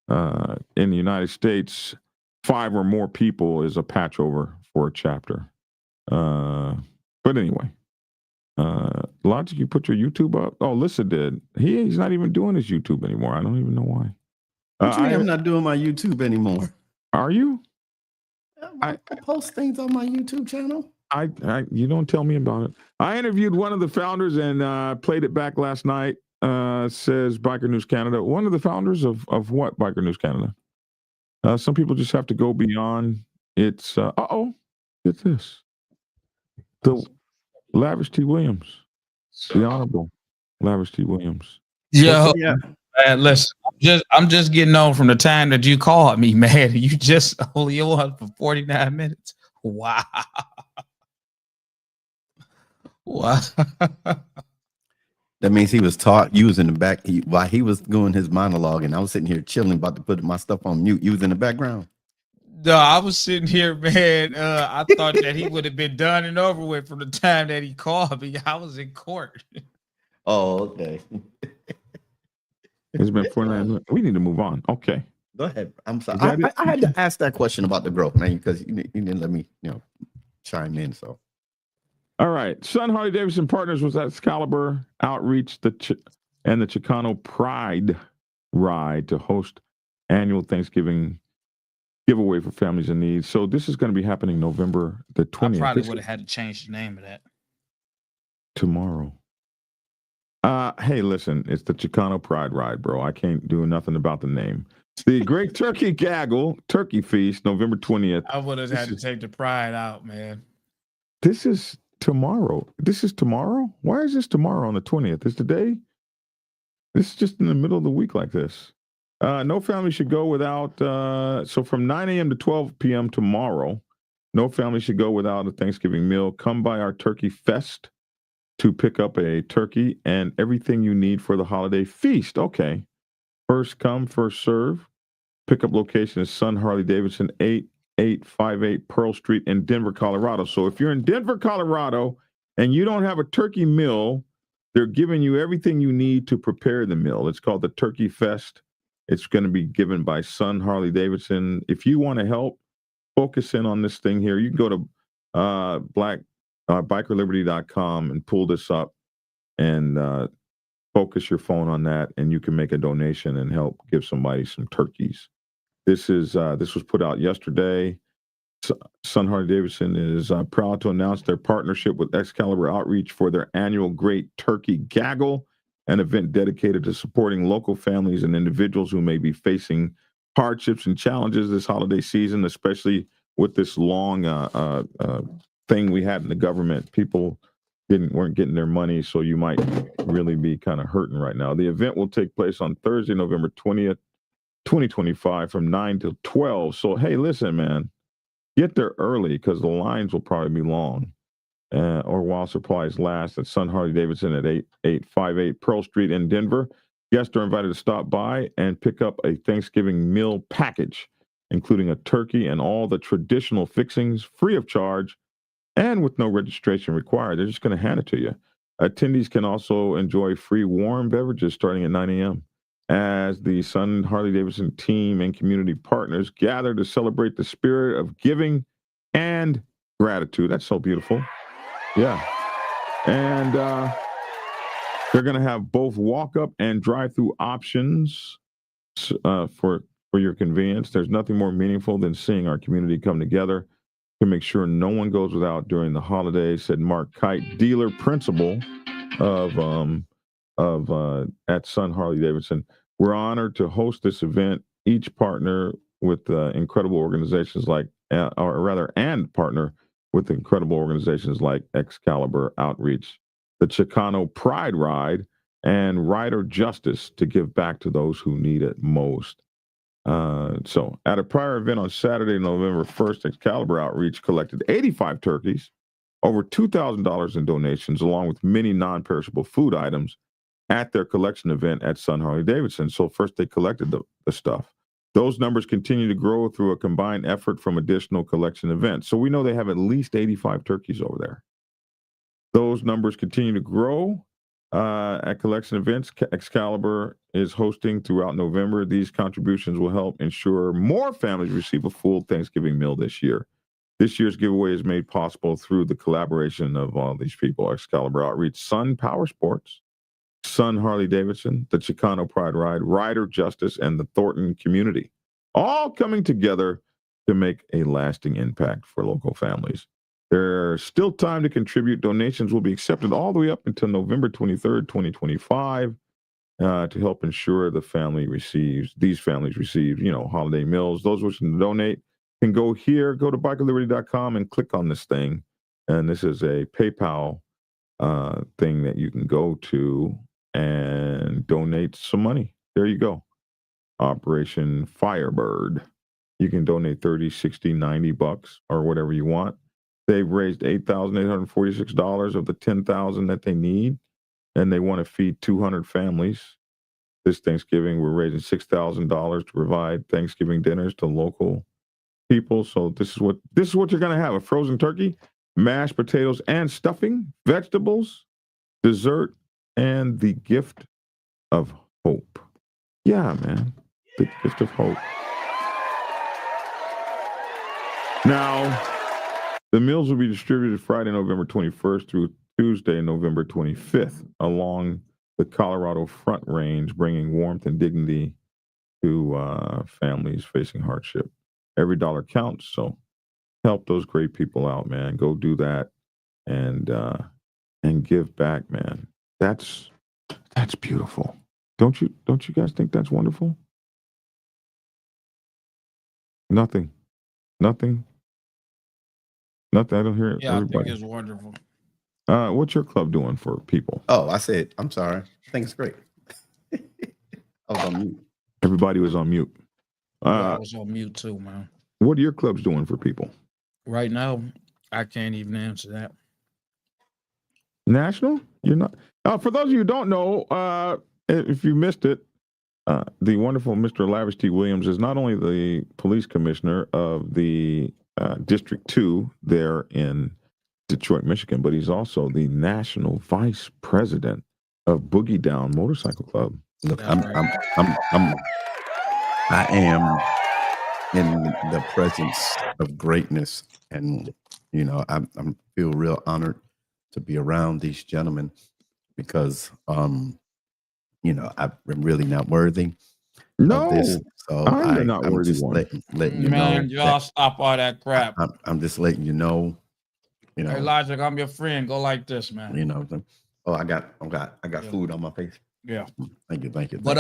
In the United States, 5 or more people is a patch over for a chapter. But anyway, Logic, you put your YouTube up? Oh, Lissa did. He's not even doing his YouTube anymore. I don't even know why. I'm not doing my YouTube anymore. Are you? I post things on my YouTube channel. You don't tell me about it. I interviewed one of the founders and played it back last night. Says Biker News Canada. One of the founders of what, Biker News Canada? Some people just have to go beyond. It's get this. The Lavish T. Williams, the Honorable Lavish T. Williams. Yeah. Man, listen, I'm just getting on from the time that you called me, man. You just only on for 49 minutes. Wow. Wow. That means he was taught. You was in the back while he was doing his monologue, and I was sitting here chilling, about to put my stuff on mute. You was in the background. No, I was sitting here, man. I thought that he would have been done and over with from the time that he called me. I was in court. Oh, okay. It's been 49 minutes. We need to move on. Okay. Go ahead. I'm sorry. I had to ask that question about the growth, man, because you didn't let me, chime in. So, all right. Son Harley Davidson partners with Excalibur Outreach and the Chicano Pride Ride to host annual Thanksgiving giveaway for families in need. So this is going to be happening November the 20th. I probably would have had to change the name of that. Tomorrow. Hey, listen, it's the Chicano Pride Ride, bro. I can't do nothing about the name. The Great Turkey Gaggle Turkey Feast, November 20th. I would have had to take the pride out, man. This is tomorrow. This is tomorrow? Why is this tomorrow on the 20th? Is today? This is just in the middle of the week like this. No family should go without, so from 9 a.m. to 12 p.m. tomorrow, no family should go without a Thanksgiving meal. Come by our Turkey Fest to pick up a turkey and everything you need for the holiday feast. Okay. First come, first serve. Pickup location is Son Harley Davidson, 8 8858 Pearl Street in Denver, Colorado. So if you're in Denver, Colorado, and you don't have a turkey meal, they're giving you everything you need to prepare the meal. It's called the Turkey Fest. It's going to be given by Sun Harley Davidson. If you want to help focus in on this thing here, you can go to bikerliberty.com and pull this up and focus your phone on that, and you can make a donation and help give somebody some turkeys. This was put out yesterday. Sun Harley Davidson is proud to announce their partnership with Excalibur Outreach for their annual Great Turkey Gaggle, an event dedicated to supporting local families and individuals who may be facing hardships and challenges this holiday season, especially with this long thing we had in the government. People weren't getting their money, so you might really be kind of hurting right now. The event will take place on Thursday, November 20th, 2025 from 9 till 12. So, hey, listen, man, get there early because the lines will probably be long or while supplies last at Sun Harley Davidson at 8858 Pearl Street in Denver. Guests are invited to stop by and pick up a Thanksgiving meal package, including a turkey and all the traditional fixings, free of charge and with no registration required. They're just going to hand it to you. Attendees can also enjoy free warm beverages starting at 9 a.m. as the Sun Harley Davidson team and community partners gather to celebrate the spirit of giving and gratitude. That's so beautiful. Yeah. And they're going to have both walk-up and drive-through options for your convenience. There's nothing more meaningful than seeing our community come together to make sure no one goes without during the holidays, said Mark Kite, dealer principal of at Sun Harley Davidson. We're honored to host this event. Each partner with incredible organizations like, and partner with incredible organizations like Excalibur Outreach, the Chicano Pride Ride, and Rider Justice to give back to those who need it most. So at a prior event on Saturday, November 1st, Excalibur Outreach collected 85 turkeys, over $2,000 in donations, along with many non-perishable food items at their collection event at Sun Harley Davidson. So first they collected the stuff. Those numbers continue to grow through a combined effort from additional collection events. So we know they have at least 85 turkeys over there. Those numbers continue to grow at collection events Excalibur is hosting throughout November. These contributions will help ensure more families receive a full Thanksgiving meal this year. This year's giveaway is made possible through the collaboration of all these people: Excalibur Outreach, Sun Power Sports, Sun Harley Davidson, the Chicano Pride Ride, Rider Justice, and the Thornton community, all coming together to make a lasting impact for local families. There's still time to contribute. Donations will be accepted all the way up until November 23rd, 2025, to help ensure these families receive, holiday meals. Those wishing to donate can go here, go to bikerliberty.com and click on this thing. And this is a PayPal thing that you can go to and donate some money. There you go. Operation Firebird. You can donate 30, 60, 90 bucks or whatever you want. They've raised $8,846 of the $10,000 that they need, and they want to feed 200 families. This Thanksgiving, we're raising $6,000 to provide Thanksgiving dinners to local people. So this is what you're going to have: a frozen turkey, mashed potatoes and stuffing, vegetables, dessert, and the gift of hope. Yeah, man, the gift of hope. Now, the meals will be distributed Friday, November 21st through Tuesday, November 25th, along the Colorado Front Range, bringing warmth and dignity to families facing hardship. Every dollar counts, so help those great people out, man. Go do that and give back, man. That's beautiful. Don't you guys think that's wonderful? Nothing. I don't hear it. Yeah, Everybody. I think it's wonderful. What's your club doing for people? Oh, I'm sorry. I think it's great. I was on mute. Everybody was on mute. I was on mute too, man. What are your clubs doing for people? Right now, I can't even answer that. National? You're not. For those of you who don't know, if you missed it, The wonderful Mr. Lavish T. Williams is not only the police commissioner of the District 2 there in Detroit, Michigan, but he's also the national vice president of Boogie Down Motorcycle Club. Look, I am in the presence of greatness, and I feel real honored to be around these gentlemen because I'm really not worthy of this. So I'm not I'm worthy just one. letting you Man, know. y'all stop all that crap. I'm just letting you know. Hey, Logic, I'm your friend. Go like this, man. Oh, I got food on my face. Yeah. Thank you. But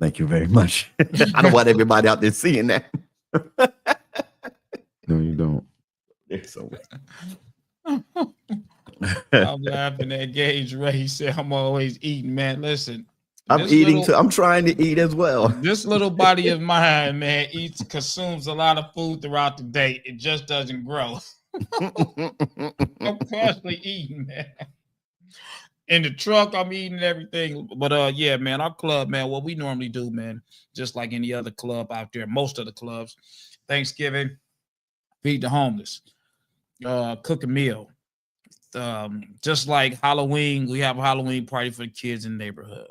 Thank you very much. I don't want everybody out there seeing that. No, you don't. So I'm laughing at Gage Ray. He said, I'm always eating, man. Listen. I'm eating too. I'm trying to eat as well. This little body of mine, man, consumes a lot of food throughout the day. It just doesn't grow. I'm constantly eating, man. In the truck, I'm eating everything. But yeah, man, our club, man, what we normally do, man, just like any other club out there, most of the clubs, Thanksgiving, feed the homeless, cook a meal. Just like Halloween, we have a Halloween party for the kids in the neighborhood.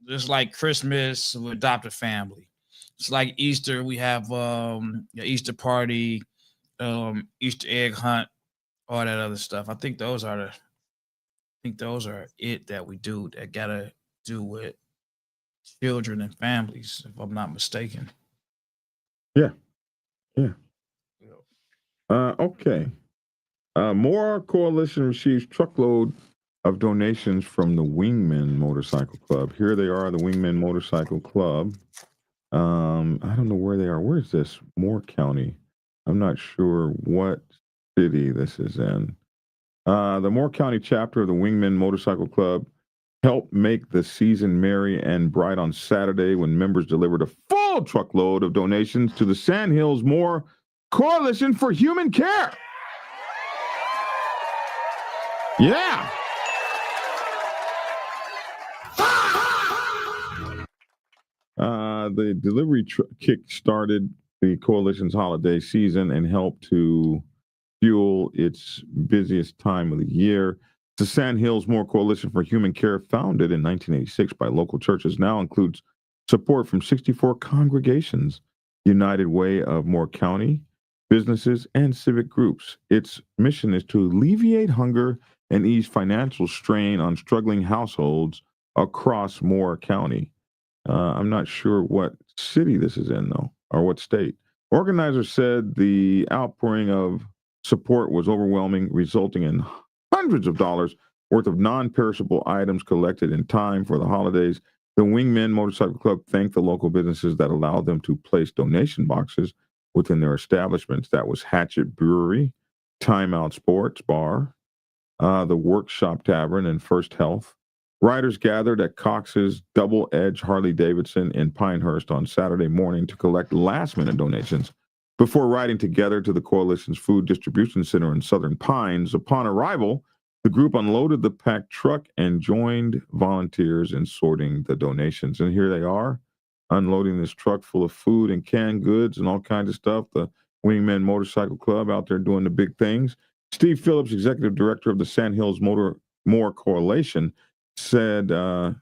Just like Christmas, we adopt a family. It's like Easter, we have Easter party, Easter egg hunt, all that other stuff. I think those are it that we do that gotta do with children and families, if I'm not mistaken. Yeah. Okay. More Coalition receives truckload of donations from the Wingmen Motorcycle Club. Here they are, the Wingmen Motorcycle Club. I don't know where they are. Where is this? Moore County. I'm not sure what city this is in. The Moore County chapter of the Wingmen Motorcycle Club helped make the season merry and bright on Saturday when members delivered a full truckload of donations to the Sandhills Moore Coalition for Human Care. Yeah. The delivery kick-started the coalition's holiday season and helped to fuel its busiest time of the year. The Sandhills Moore Coalition for Human Care, founded in 1986 by local churches, now includes support from 64 congregations, United Way of Moore County, businesses, and civic groups. Its mission is to alleviate hunger and ease financial strain on struggling households across Moore County. I'm not sure what city this is in, though, or what state. Organizers said the outpouring of support was overwhelming, resulting in hundreds of dollars worth of non-perishable items collected in time for the holidays. The Wingmen Motorcycle Club thanked the local businesses that allowed them to place donation boxes within their establishments. That was Hatchet Brewery, Timeout Sports Bar, the Workshop Tavern, and First Health. Riders gathered at Cox's Double Edge Harley Davidson in Pinehurst on Saturday morning to collect last-minute donations before riding together to the coalition's food distribution center in Southern Pines. Upon arrival, the group unloaded the packed truck and joined volunteers in sorting the donations. And here they are, unloading this truck full of food and canned goods and all kinds of stuff. The Wingmen Motorcycle Club out there doing the big things. Steve Phillips, executive director of the Sandhills Moore Coalition, said this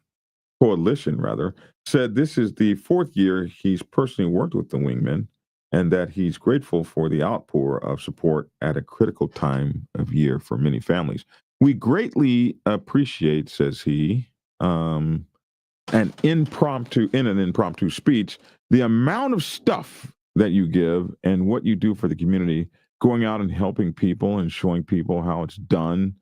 is the fourth year he's personally worked with the Wingmen, and that he's grateful for the outpour of support at a critical time of year for many families. We greatly appreciate, says he, in an impromptu speech, the amount of stuff that you give and what you do for the community, going out and helping people and showing people how it's done.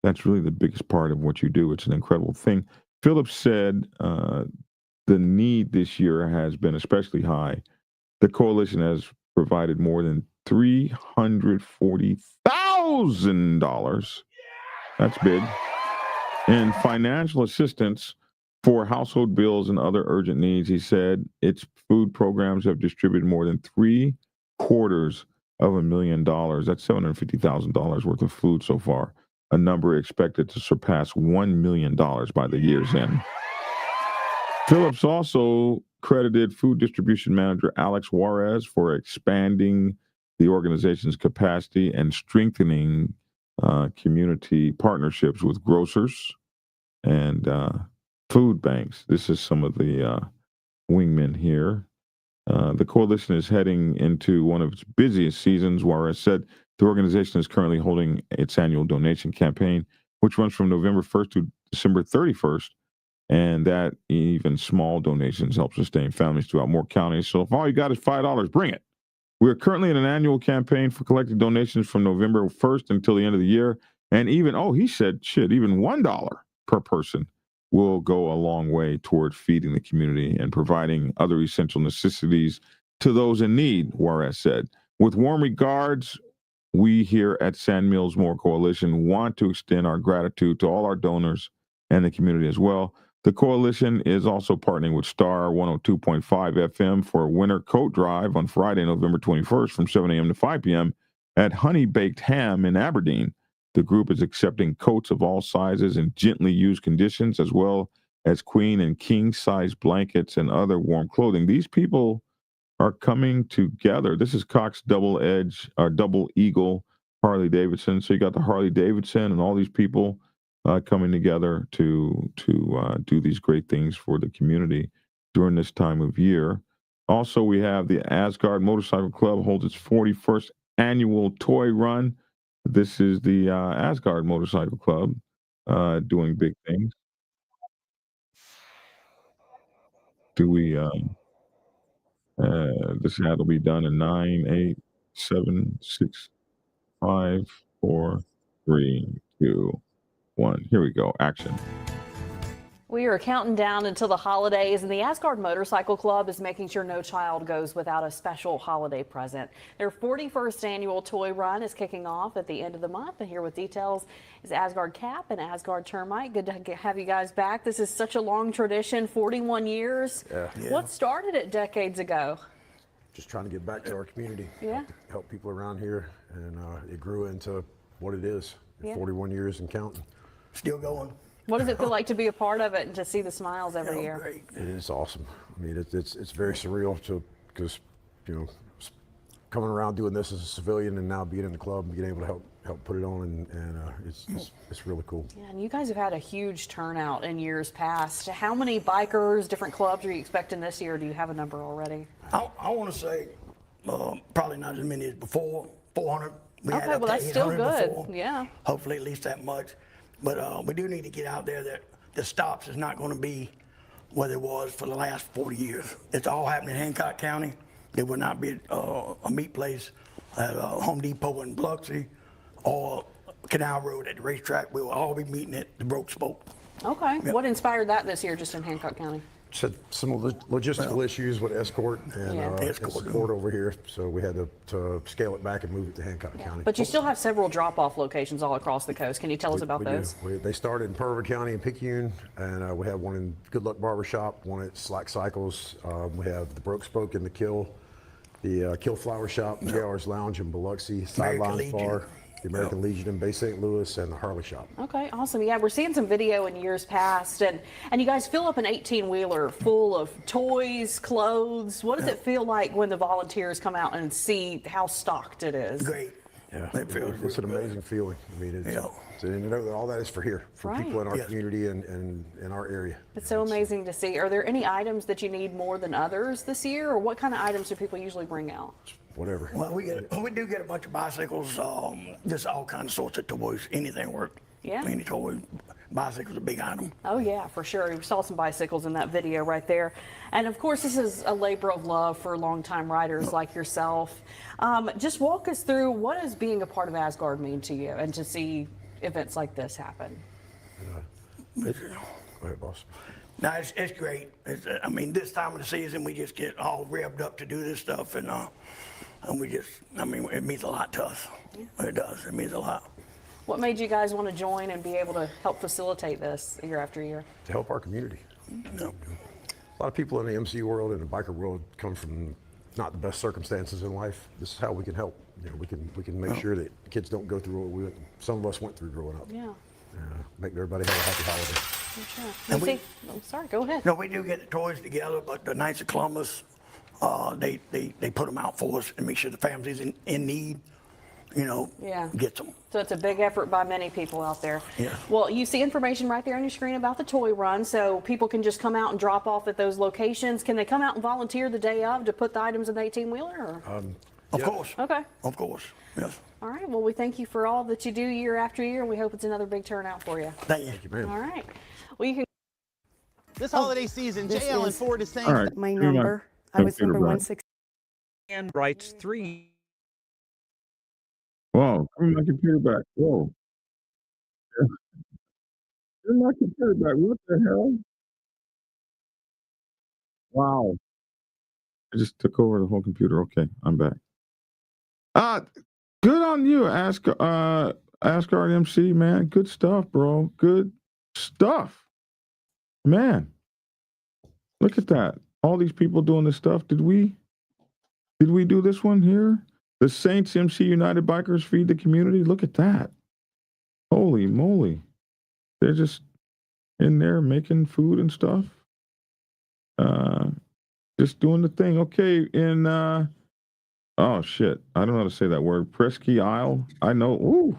That's really the biggest part of what you do. It's an incredible thing. Phillips said the need this year has been especially high. The coalition has provided more than $340,000. That's big. In financial assistance for household bills and other urgent needs. He said its food programs have distributed more than $750,000. That's $750,000 worth of food so far, a number expected to surpass $1 million by the year's end. Phillips also credited food distribution manager Alex Juarez for expanding the organization's capacity and strengthening community partnerships with grocers and food banks. This is some of the wingmen here. The coalition is heading into one of its busiest seasons. Juarez said the organization is currently holding its annual donation campaign, which runs from November 1st to December 31st. And that even small donations help sustain families throughout more counties. So if all you got is $5, bring it. We're currently in an annual campaign for collecting donations from November 1st until the end of the year. And even, he said, even $1 per person will go a long way toward feeding the community and providing other essential necessities to those in need, Juarez said. With warm regards, we here at San Mills More Coalition want to extend our gratitude to all our donors and the community as well. The coalition is also partnering with Star 102.5 FM for a winter coat drive on Friday, November 21st from 7 a.m. to 5 p.m. at Honey Baked Ham in Aberdeen. The group is accepting coats of all sizes in gently used conditions, as well as queen and king size blankets and other warm clothing. These people are coming together. This is Cox Double Eagle Harley Davidson. So you got the Harley Davidson and all these people coming together to do these great things for the community during this time of year. Also, we have the Asgard Motorcycle Club holds its 41st annual toy run. This is the Asgard Motorcycle Club doing big things. This ad will be done in 9, 8, 7, 6, 5, 4, 3, 2, 1. Here we go. Action. We are counting down until the holidays, and the Asgard Motorcycle Club is making sure no child goes without a special holiday present. Their 41st annual toy run is kicking off at the end of the month, and here with details is Asgard Cap and Asgard Termite. Good to have you guys back. This is such a long tradition, 41 years. Yeah. What started it decades ago? Just trying to give back to our community. Yeah. Help people around here, and it grew into what it is. Yeah. 41 years and counting. Still going. What does it feel like to be a part of it and to see the smiles every year? Great. It is awesome. I mean, it's very surreal because coming around doing this as a civilian and now being in the club and being able to help put it on, and it's really cool. Yeah, and you guys have had a huge turnout in years past. How many bikers, different clubs are you expecting this year? Do you have a number already? I want to say probably not as many as before, 400. We had Okay, up well to that's still 800 good. before. Yeah. Hopefully at least that much. But we do need to get out there that the stops is not going to be what it was for the last 40 years. It's all happening in Hancock County. There will not be a meat place at Home Depot in Biloxi or Canal Road at the racetrack. We will all be meeting at the Broke Spoke. Okay. Yep. What inspired that this year just in Hancock County? Said some logistical issues with escort and Escort. support over here, so we had to scale it back and move it to Hancock County. But you still have several drop-off locations all across the coast. Can you tell us about We those? do. They started in Pearl River County in Picayune, and we have one in Good Luck Barbershop, one at Slack Cycles. We have the Broke Spoke in the Kill Flower Shop, JR's Lounge in Biloxi, Sidelines Legion. Bar, the American Legion in Bay St. Louis, and the Harley Shop. Okay, awesome. Yeah, we're seeing some video in years past, and you guys fill up an 18-wheeler full of toys, clothes. What does it feel like when the volunteers come out and see how stocked it is? Great. Yeah, It feels it's an real good. amazing feeling. I mean, Yeah. and you know that all that is for here, for Right. people in our Yes. community and in our area. It's so amazing to see. Are there any items that you need more than others this year, or what kind of items do people usually bring out? Whatever. Well, we do get a bunch of bicycles, just all kinds of sorts of toys, anything work. Yeah. Any toy, bicycle's a big item. Oh yeah, for sure. We saw some bicycles in that video right there. And of course, this is a labor of love for longtime riders like yourself. Just walk us through, what does being a part of Asgard mean to you and to see events like this happen? Go ahead, boss. No, it's great. I mean, this time of the season, we just get all revved up to do this stuff, and we just, I mean, it means a lot to us. It does. It means a lot. What made you guys want to join and be able to help facilitate this year after year? To help our community. No. A lot of people in the MC world and the biker world come from not the best circumstances in life. This is how we can help. You know, we can make sure that kids don't go through what some of us went through growing up. Yeah. Make everybody have a happy holiday. Sure. And You see, sorry, go ahead. No, we do get the toys together, but the Knights of Columbus, they put them out for us and make sure the families in need, Yeah. gets them. So it's a big effort by many people out there. Yeah. Well, you see information right there on your screen about the toy run, so people can just come out and drop off at those locations. Can they come out and volunteer the day of to put the items in the 18-wheeler? Of course. Okay. Of course. Yes. All right. Well, we thank you for all that you do year after year, and we hope it's another big turnout for you. Thank you. All right. Well, you can. This holiday season, J.L. and Ford is saying All right. My give me my number. I was computer number back. 160. and writes 3. Whoa, give me my computer back. Whoa. Give me my computer back. What the hell? Wow. I just took over the whole computer. Okay, I'm back. Good on you, Asgard MC, man. Good stuff, bro. Good stuff. Man. Look at that. All these people doing this stuff. Did we do this one here? The Saints MC United Bikers feed the community. Look at that. Holy moly. They're just in there making food and stuff. Just doing the thing. Okay, in oh shit. I don't know how to say that word. Presque Isle. I know. Ooh.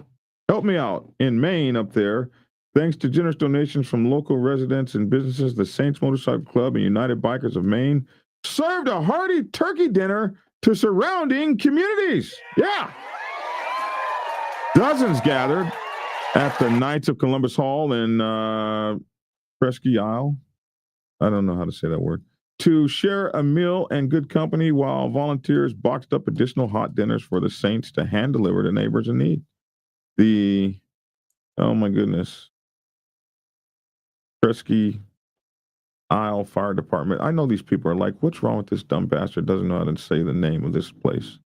Help me out. In Maine up there. Thanks to generous donations from local residents and businesses, the Saints Motorcycle Club and United Bikers of Maine served a hearty turkey dinner to surrounding communities. Yeah. Dozens gathered at the Knights of Columbus Hall in Presque Isle. I don't know how to say that word. To share a meal and good company while volunteers boxed up additional hot dinners for the Saints to hand deliver to neighbors in need. Oh my goodness. Presque Isle Fire Department. I know these people are like, what's wrong with this dumb bastard? Doesn't know how to say the name of this place.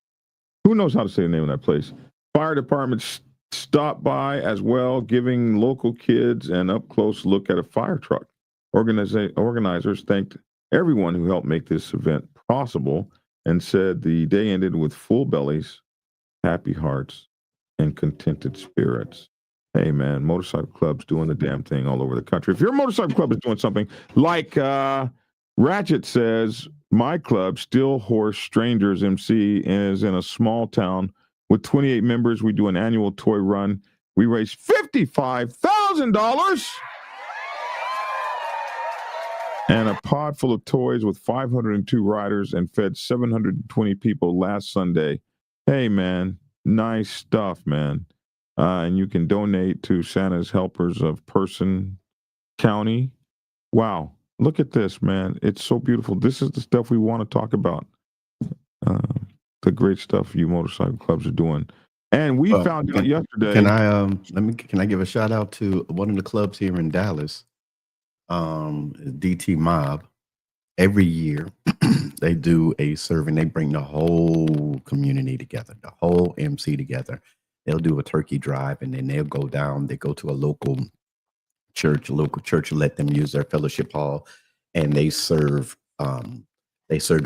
Who knows how to say the name of that place? Fire department stopped by as well, giving local kids an up-close look at a fire truck. Organizers thanked everyone who helped make this event possible and said the day ended with full bellies, happy hearts, and contented spirits. Hey, man, motorcycle clubs doing the damn thing all over the country. If your motorcycle club is doing something like Ratchet says, my club, Still Horse Strangers MC, is in a small town with 28 members. We do an annual toy run. We raise $55,000 and a pod full of toys with 502 riders and fed 720 people last Sunday. Hey, man, nice stuff, man. And you can donate to Santa's Helpers of Person County. Wow. Look at this, man. It's so beautiful. This is the stuff we want to talk about. The great stuff you motorcycle clubs are doing. And we found out yesterday. Can I give a shout out to one of the clubs here in Dallas, DT Mob. Every year they do a serving. They bring the whole community together, the whole MC together. They'll do a turkey drive, and then they'll go down. They go to a local church will let them use their fellowship hall, and they serve the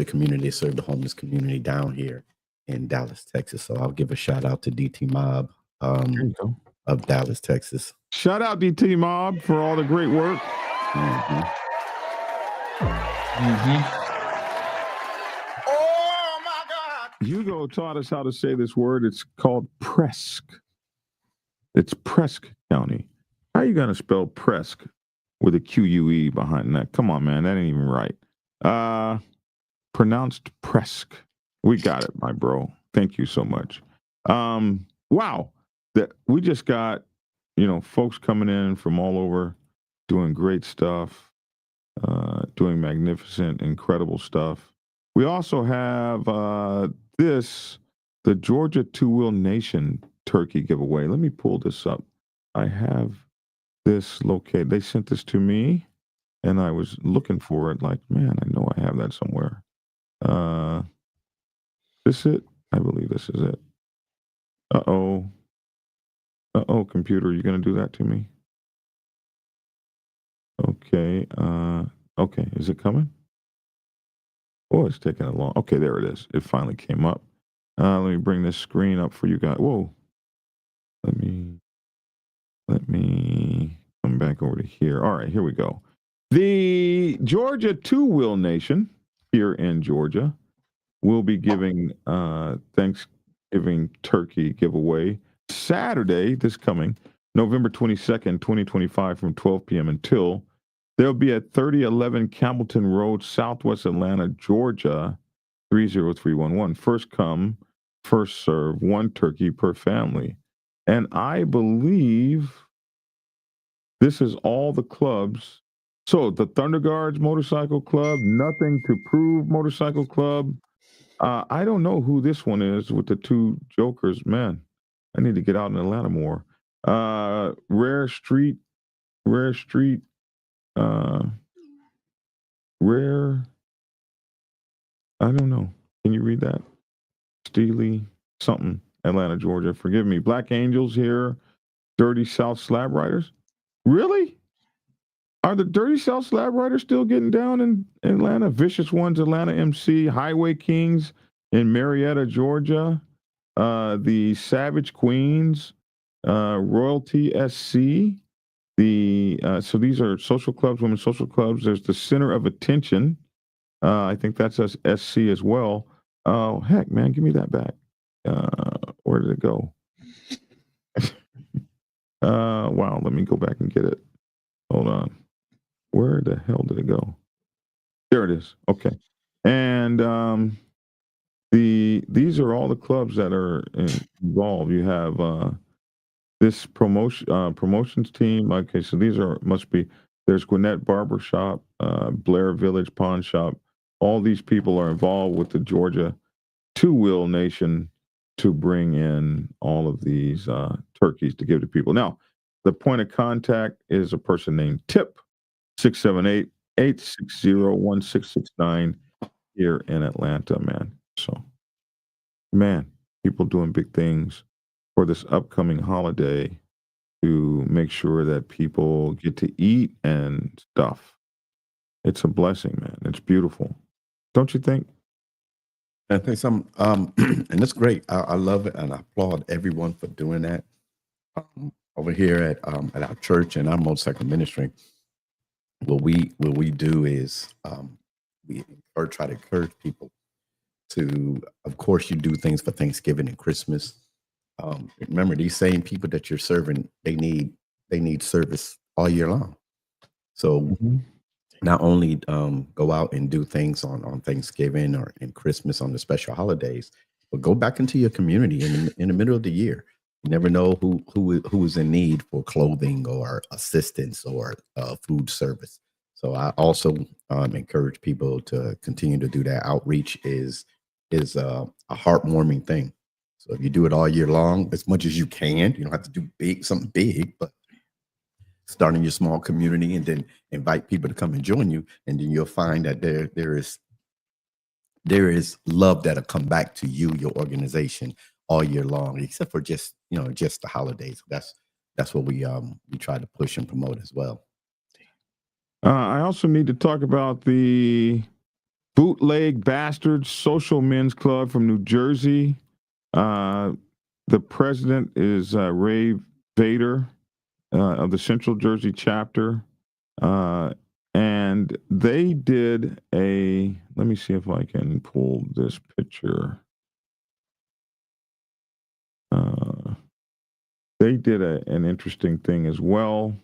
community. They serve the homeless community down here in Dallas, Texas. So I'll give a shout out to DT Mob of Dallas, Texas. Shout out DT Mob for all the great work. Mm-hmm. Oh my God! Hugo taught us how to say this word. It's called Presque. It's Presque County. How are you going to spell Presque with a Q-U-E behind that? Come on, man. That ain't even right. Pronounced Presque. We got it, my bro. Thank you so much. Wow. We just got, folks coming in from all over doing great stuff, doing magnificent, incredible stuff. We also have the Georgia Two-Wheel Nation turkey giveaway. Let me pull this up. I have this located. They sent this to me, and I was looking for it like, man, I know I have that somewhere. This it? I believe this is it. Uh-oh, computer, you going to do that to me? Okay. Okay, is it coming? Oh, it's taking a long. Okay, there it is. It finally came up. Let me bring this screen up for you guys. Whoa. Let me come come back over to here. All right, here we go. The Georgia Two-Wheel Nation here in Georgia will be giving Thanksgiving turkey giveaway Saturday, this coming November 22nd, 2025, from 12 p.m. until. They'll be at 3011 Campbellton Road, Southwest Atlanta, Georgia, 30311. First come, first serve, one turkey per family. And I believe this is all the clubs. So the Thunder Guards Motorcycle Club, Nothing to Prove Motorcycle Club. I don't know who this one is with the two jokers. Man, I need to get out in Atlanta more. Rare Street, Rare, I don't know. Can you read that? Steely something, Atlanta, Georgia. Forgive me. Black Angels here. Dirty South Slab Riders. Really? Are the Dirty South Slab Riders still getting down in Atlanta? Vicious Ones, Atlanta MC. Highway Kings in Marietta, Georgia. The Savage Queens. Royalty SC. So these are social clubs, women's social clubs. There's the Center of Attention. I think that's SC as well. Oh, heck, man, give me that back. Where did it go? Wow, let me go back and get it. Hold on. Where the hell did it go? There it is. Okay. And these are all the clubs that are involved. You have this promotions team. Okay, so these there's Gwinnett Barbershop, Blair Village Pawn Shop. All these people are involved with the Georgia Two-Wheel Nation to bring in all of these turkeys to give to people. Now, the point of contact is a person named Tip, 678-860-1669 here in Atlanta, man. So, man, people doing big things for this upcoming holiday to make sure that people get to eat and stuff. It's a blessing, man. It's beautiful. Don't you think? I think and it's great. I love it, and I applaud everyone for doing that. Over here at our church and our motorcycle ministry, what we do is we try to encourage people to, of course, you do things for Thanksgiving and Christmas. Remember, these same people that you're serving, they need service all year long. So not only go out and do things on Thanksgiving or in Christmas on the special holidays, but go back into your community in the middle of the year. You never know who is in need for clothing or assistance or food service. So I also encourage people to continue to do that. Outreach is a heartwarming thing. So if you do it all year long, as much as you can, you don't have to do something big, but start in your small community and then invite people to come and join you. And then you'll find that there is love that'll come back to you, your organization, all year long, except for just the holidays. That's what we try to push and promote as well. I also need to talk about the Bootleg Bastards Social Men's Club from New Jersey. The president is Ray Vader of the Central Jersey chapter. And they did let me see if I can pull this picture. They did an interesting thing as well.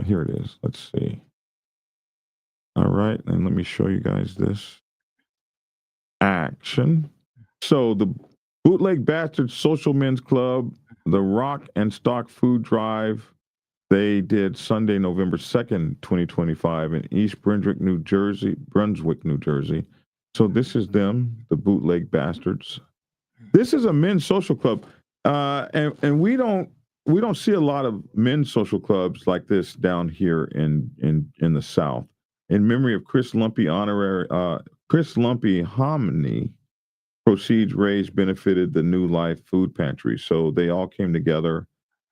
Here it is. Let's see. All right, and let me show you guys this action. So the Bootleg Bastards Social Men's Club, the Rock and Stock Food Drive, they did Sunday, November 2nd, 2025 in East Brunswick, New Jersey. So this is them, the Bootleg Bastards. This is a men's social club. And we don't see a lot of men's social clubs like this down here in the South. In memory of Chris Lumpy Hominy, proceeds raised benefited the New Life Food Pantry. So they all came together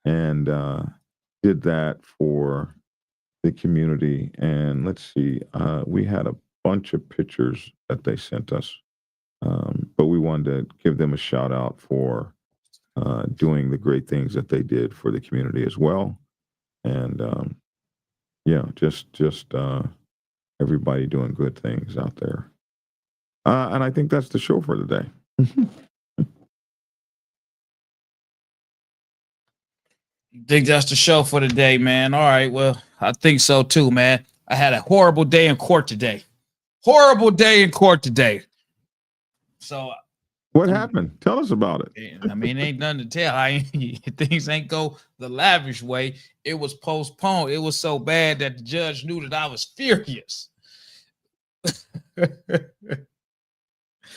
and did that for the community. And let's see, we had a bunch of pictures that they sent us, but we wanted to give them a shout out for doing the great things that they did for the community as well. And just everybody doing good things out there. And I think that's the show for today. You think that's the show for today, man? All right, well, I think so too, man. I had a horrible day in court today. Horrible day in court today. So what happened? Tell us about it. I mean, ain't nothing to tell. Things ain't go the lavish way. It was postponed. It was so bad that the judge knew that I was furious.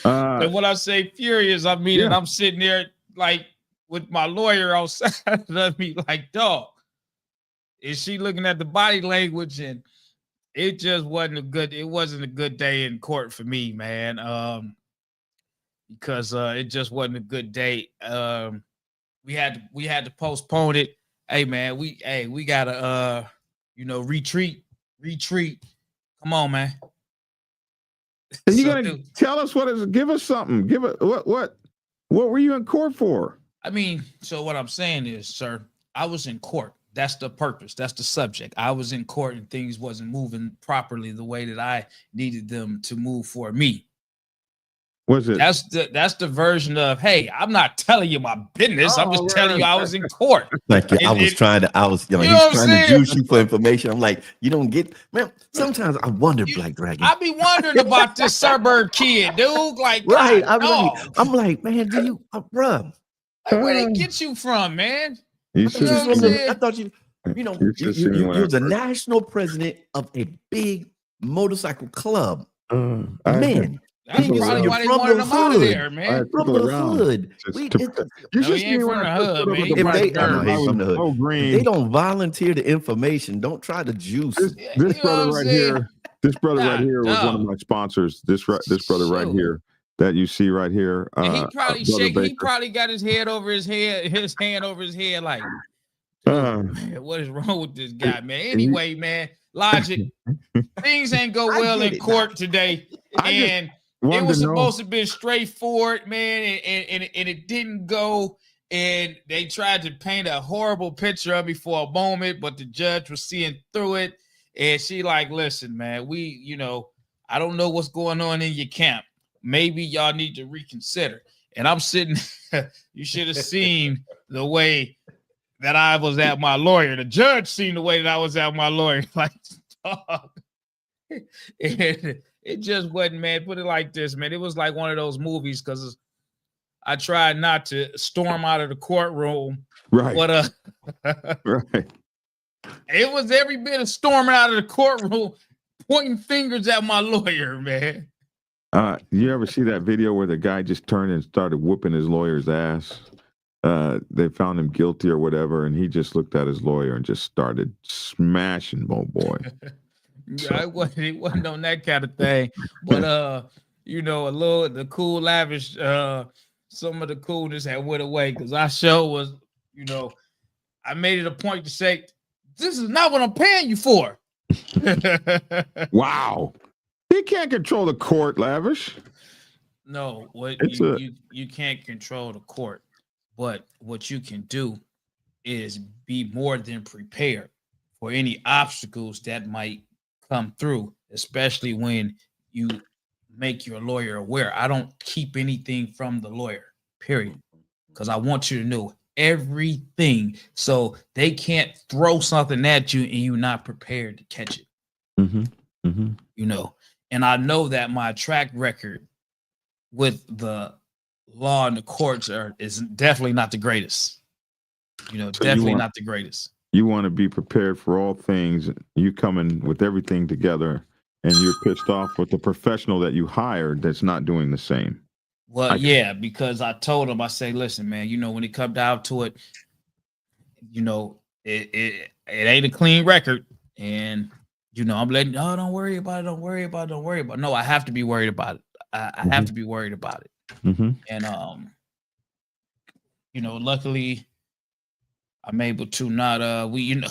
And when I say furious, I mean that I'm sitting there like with my lawyer outside of me, like, dog. Is she looking at the body language? And it just wasn't a good day in court for me, man. Because it just wasn't a good day. We had to postpone it. Hey man, we gotta retreat. Come on, man. And you gotta tell us what is. Give us something. Give it what were you in court for? I mean, so what I'm saying is, sir, I was in court. That's the purpose. That's the subject. I was in court and things wasn't moving properly the way that I needed them to move for me. Was it? That's the version of, hey, I'm not telling you my business. I'm just telling you I was in court. Like he's trying to juice you for information. I'm like, you don't get, man. Sometimes I wonder, Black Dragon. I be wondering about this suburb kid, dude. Like, right? I'm like, man, do you, bruh? Like, where they get you from, man? I thought you're the national president of a big motorcycle club, man. That's probably why they wanted him out of there, man. From the hood. He ain't from the hood, man. If they don't volunteer the information, don't try to juice. This brother right here was one of my sponsors. This brother right here that you see right here. And he probably got his hand over his head, like, man, what is wrong with this guy, man? Anyway, man, Logic, things ain't go well in court today, and it was supposed to be straightforward, man, and it didn't go. And they tried to paint a horrible picture of me for a moment, but the judge was seeing through it. And she like, listen, man, I don't know what's going on in your camp. Maybe y'all need to reconsider. And I'm sitting, you should have seen the way that I was at my lawyer. The judge seen the way that I was at my lawyer. Like, and it just wasn't, man. Put it like this, man. It was like one of those movies because I tried not to storm out of the courtroom. Right. But right. It was every bit of storming out of the courtroom, pointing fingers at my lawyer, man. You ever see that video where the guy just turned and started whooping his lawyer's ass? They found him guilty or whatever, and he just looked at his lawyer and just started smashing old boy. Yeah, it wasn't on that kind of thing, but the cool, lavish, some of the coolness had went away because our show was, I made it a point to say, this is not what I'm paying you for. Wow. He can't control the court, Lavish. No, you can't control the court, but what you can do is be more than prepared for any obstacles that might come through, especially when you make your lawyer aware. I don't keep anything from the lawyer, period, because I want you to know everything so they can't throw something at you and you're not prepared to catch it. Mm-hmm. Mm-hmm. And I know that my track record with the law and the courts is definitely not the greatest. Definitely not the greatest. You want to be prepared for all things. You coming with everything together, and you're pissed off with the professional that you hired that's not doing the same. Well, because I told him, I say, listen, man, when it comes down to it, it ain't a clean record, and I'm letting, don't worry about it. No, I have to be worried about it. I have to be worried about it. Mm-hmm. And luckily I'm able to not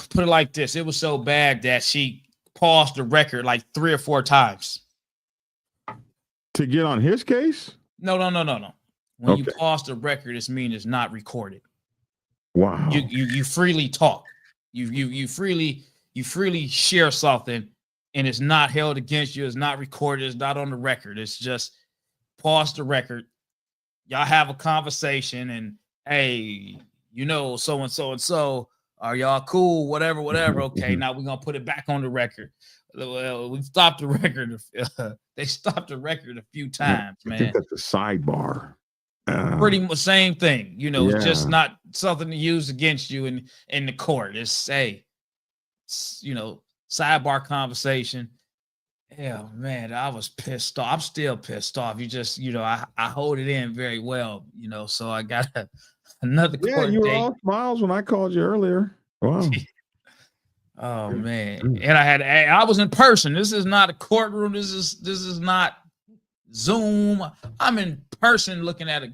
put it like this. It was so bad that she paused the record like 3 or 4 times to get on his case. No. When you Okay. pause the record, it means it's not recorded. Wow. You freely talk. You freely share something, and it's not held against you. It's not recorded. It's not on the record. It's just pause the record. Y'all have a conversation, and hey, so and so and so. Are y'all cool? Whatever. Okay, now we're gonna put it back on the record. Well, we stopped the record. They stopped the record a few times, I man. think that's a sidebar. Pretty much same thing. It's just Yeah. not something to use against you in the court. It's sidebar conversation. Yeah, man, I was pissed off. I'm still pissed off. You just, I hold it in very well, so I got another Yeah, court you were date. all smiles when I called you earlier. Wow. Oh man. And I was in person. This is not a courtroom. This is not Zoom. I'm in person looking at a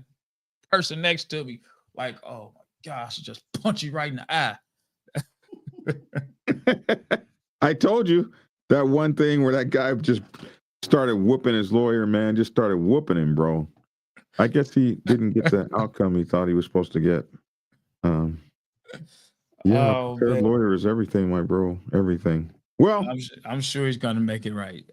person next to me, like, oh my gosh, just punch you right in the eye. I told you that one thing where that guy just started whooping his lawyer, man, just started whooping him, bro. I guess he didn't get the outcome he thought he was supposed to get. Prepared lawyer is everything, my bro. Everything. Well, I'm sure he's gonna make it right.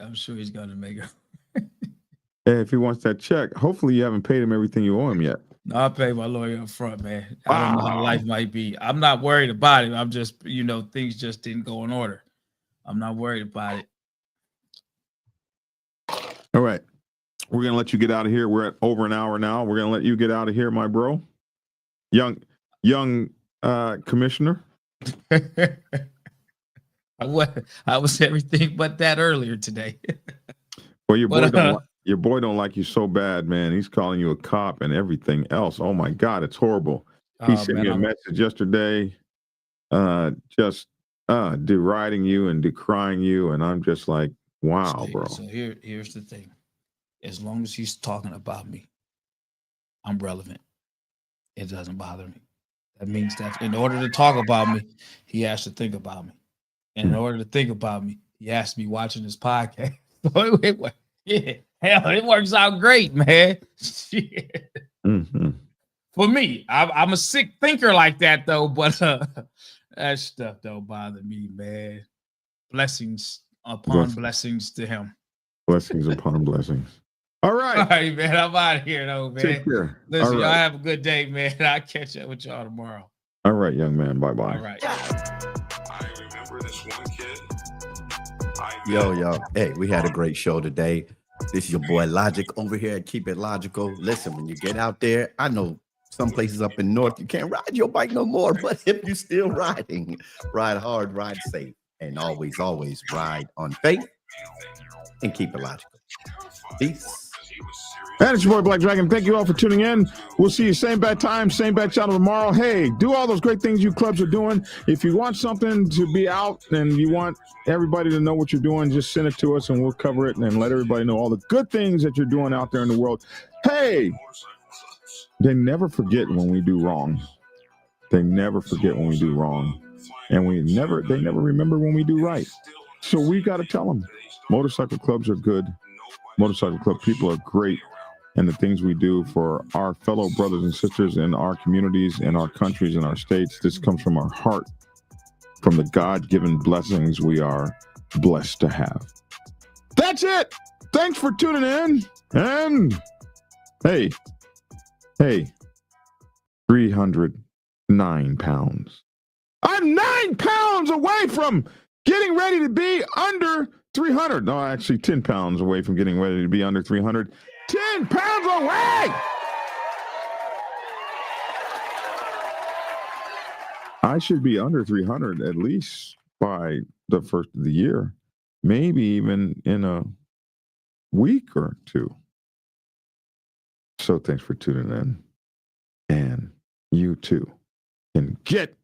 if he wants that check, hopefully you haven't paid him everything you owe him yet. No, I pay my lawyer up front, man. I don't know how life might be. I'm not worried about it. I'm just, things just didn't go in order. I'm not worried about it. All right. We're going to let you get out of here. We're at over an hour now. We're going to let you get out of here, my bro. Young commissioner. I was everything but that earlier today. Well, your boy don't like you so bad, man. He's calling you a cop and everything else. Oh my God, it's horrible. He sent me a message yesterday, just deriding you and decrying you, and I'm just like, wow, bro. So here's the thing. As long as he's talking about me, I'm relevant. It doesn't bother me. That means that in order to talk about me, he has to think about me. And in order to think about me, he has to be watching this podcast. Yeah, hell, it works out great, man. Shit. Mm-hmm. For me, I'm a sick thinker like that, though. But that stuff don't bother me, man. Blessings upon blessings to him. Blessings upon blessings. All right, man. I'm out of here, though, man. Take care. Listen, y'all have a good day, man. I'll catch up with y'all tomorrow. All right, young man. Bye-bye. All right. I remember this one kid. Yo. Hey, we had a great show today. This is your boy Logic over here at Keep It Logical. Listen, when you get out there, I know some places up in North, you can't ride your bike no more. But if you're still riding, ride hard, ride safe, and always ride on faith and keep it logical. Peace. And it's your boy Black Dragon. Thank you all for tuning in. We'll see you same bad time, same bad channel tomorrow. Hey, do all those great things you clubs are doing. If you want something to be out and you want everybody to know what you're doing, just send it to us and we'll cover it and let everybody know all the good things that you're doing out there in the world. Hey, they never forget when we do wrong. They never forget when we do wrong. And they never remember when we do right. So we got to tell them. Motorcycle clubs are good. Motorcycle club people are great. And the things we do for our fellow brothers and sisters in our communities, in our countries, in our states, this comes from our heart, from the God-given blessings we are blessed to have. That's it. Thanks for tuning in. And hey, 309 pounds. I'm 9 pounds away from getting ready to be under 300. No, actually 10 pounds away from getting ready to be under 300. 10 pounds away! I should be under 300 at least by the first of the year, maybe even in a week or two. So thanks for tuning in. And you too can get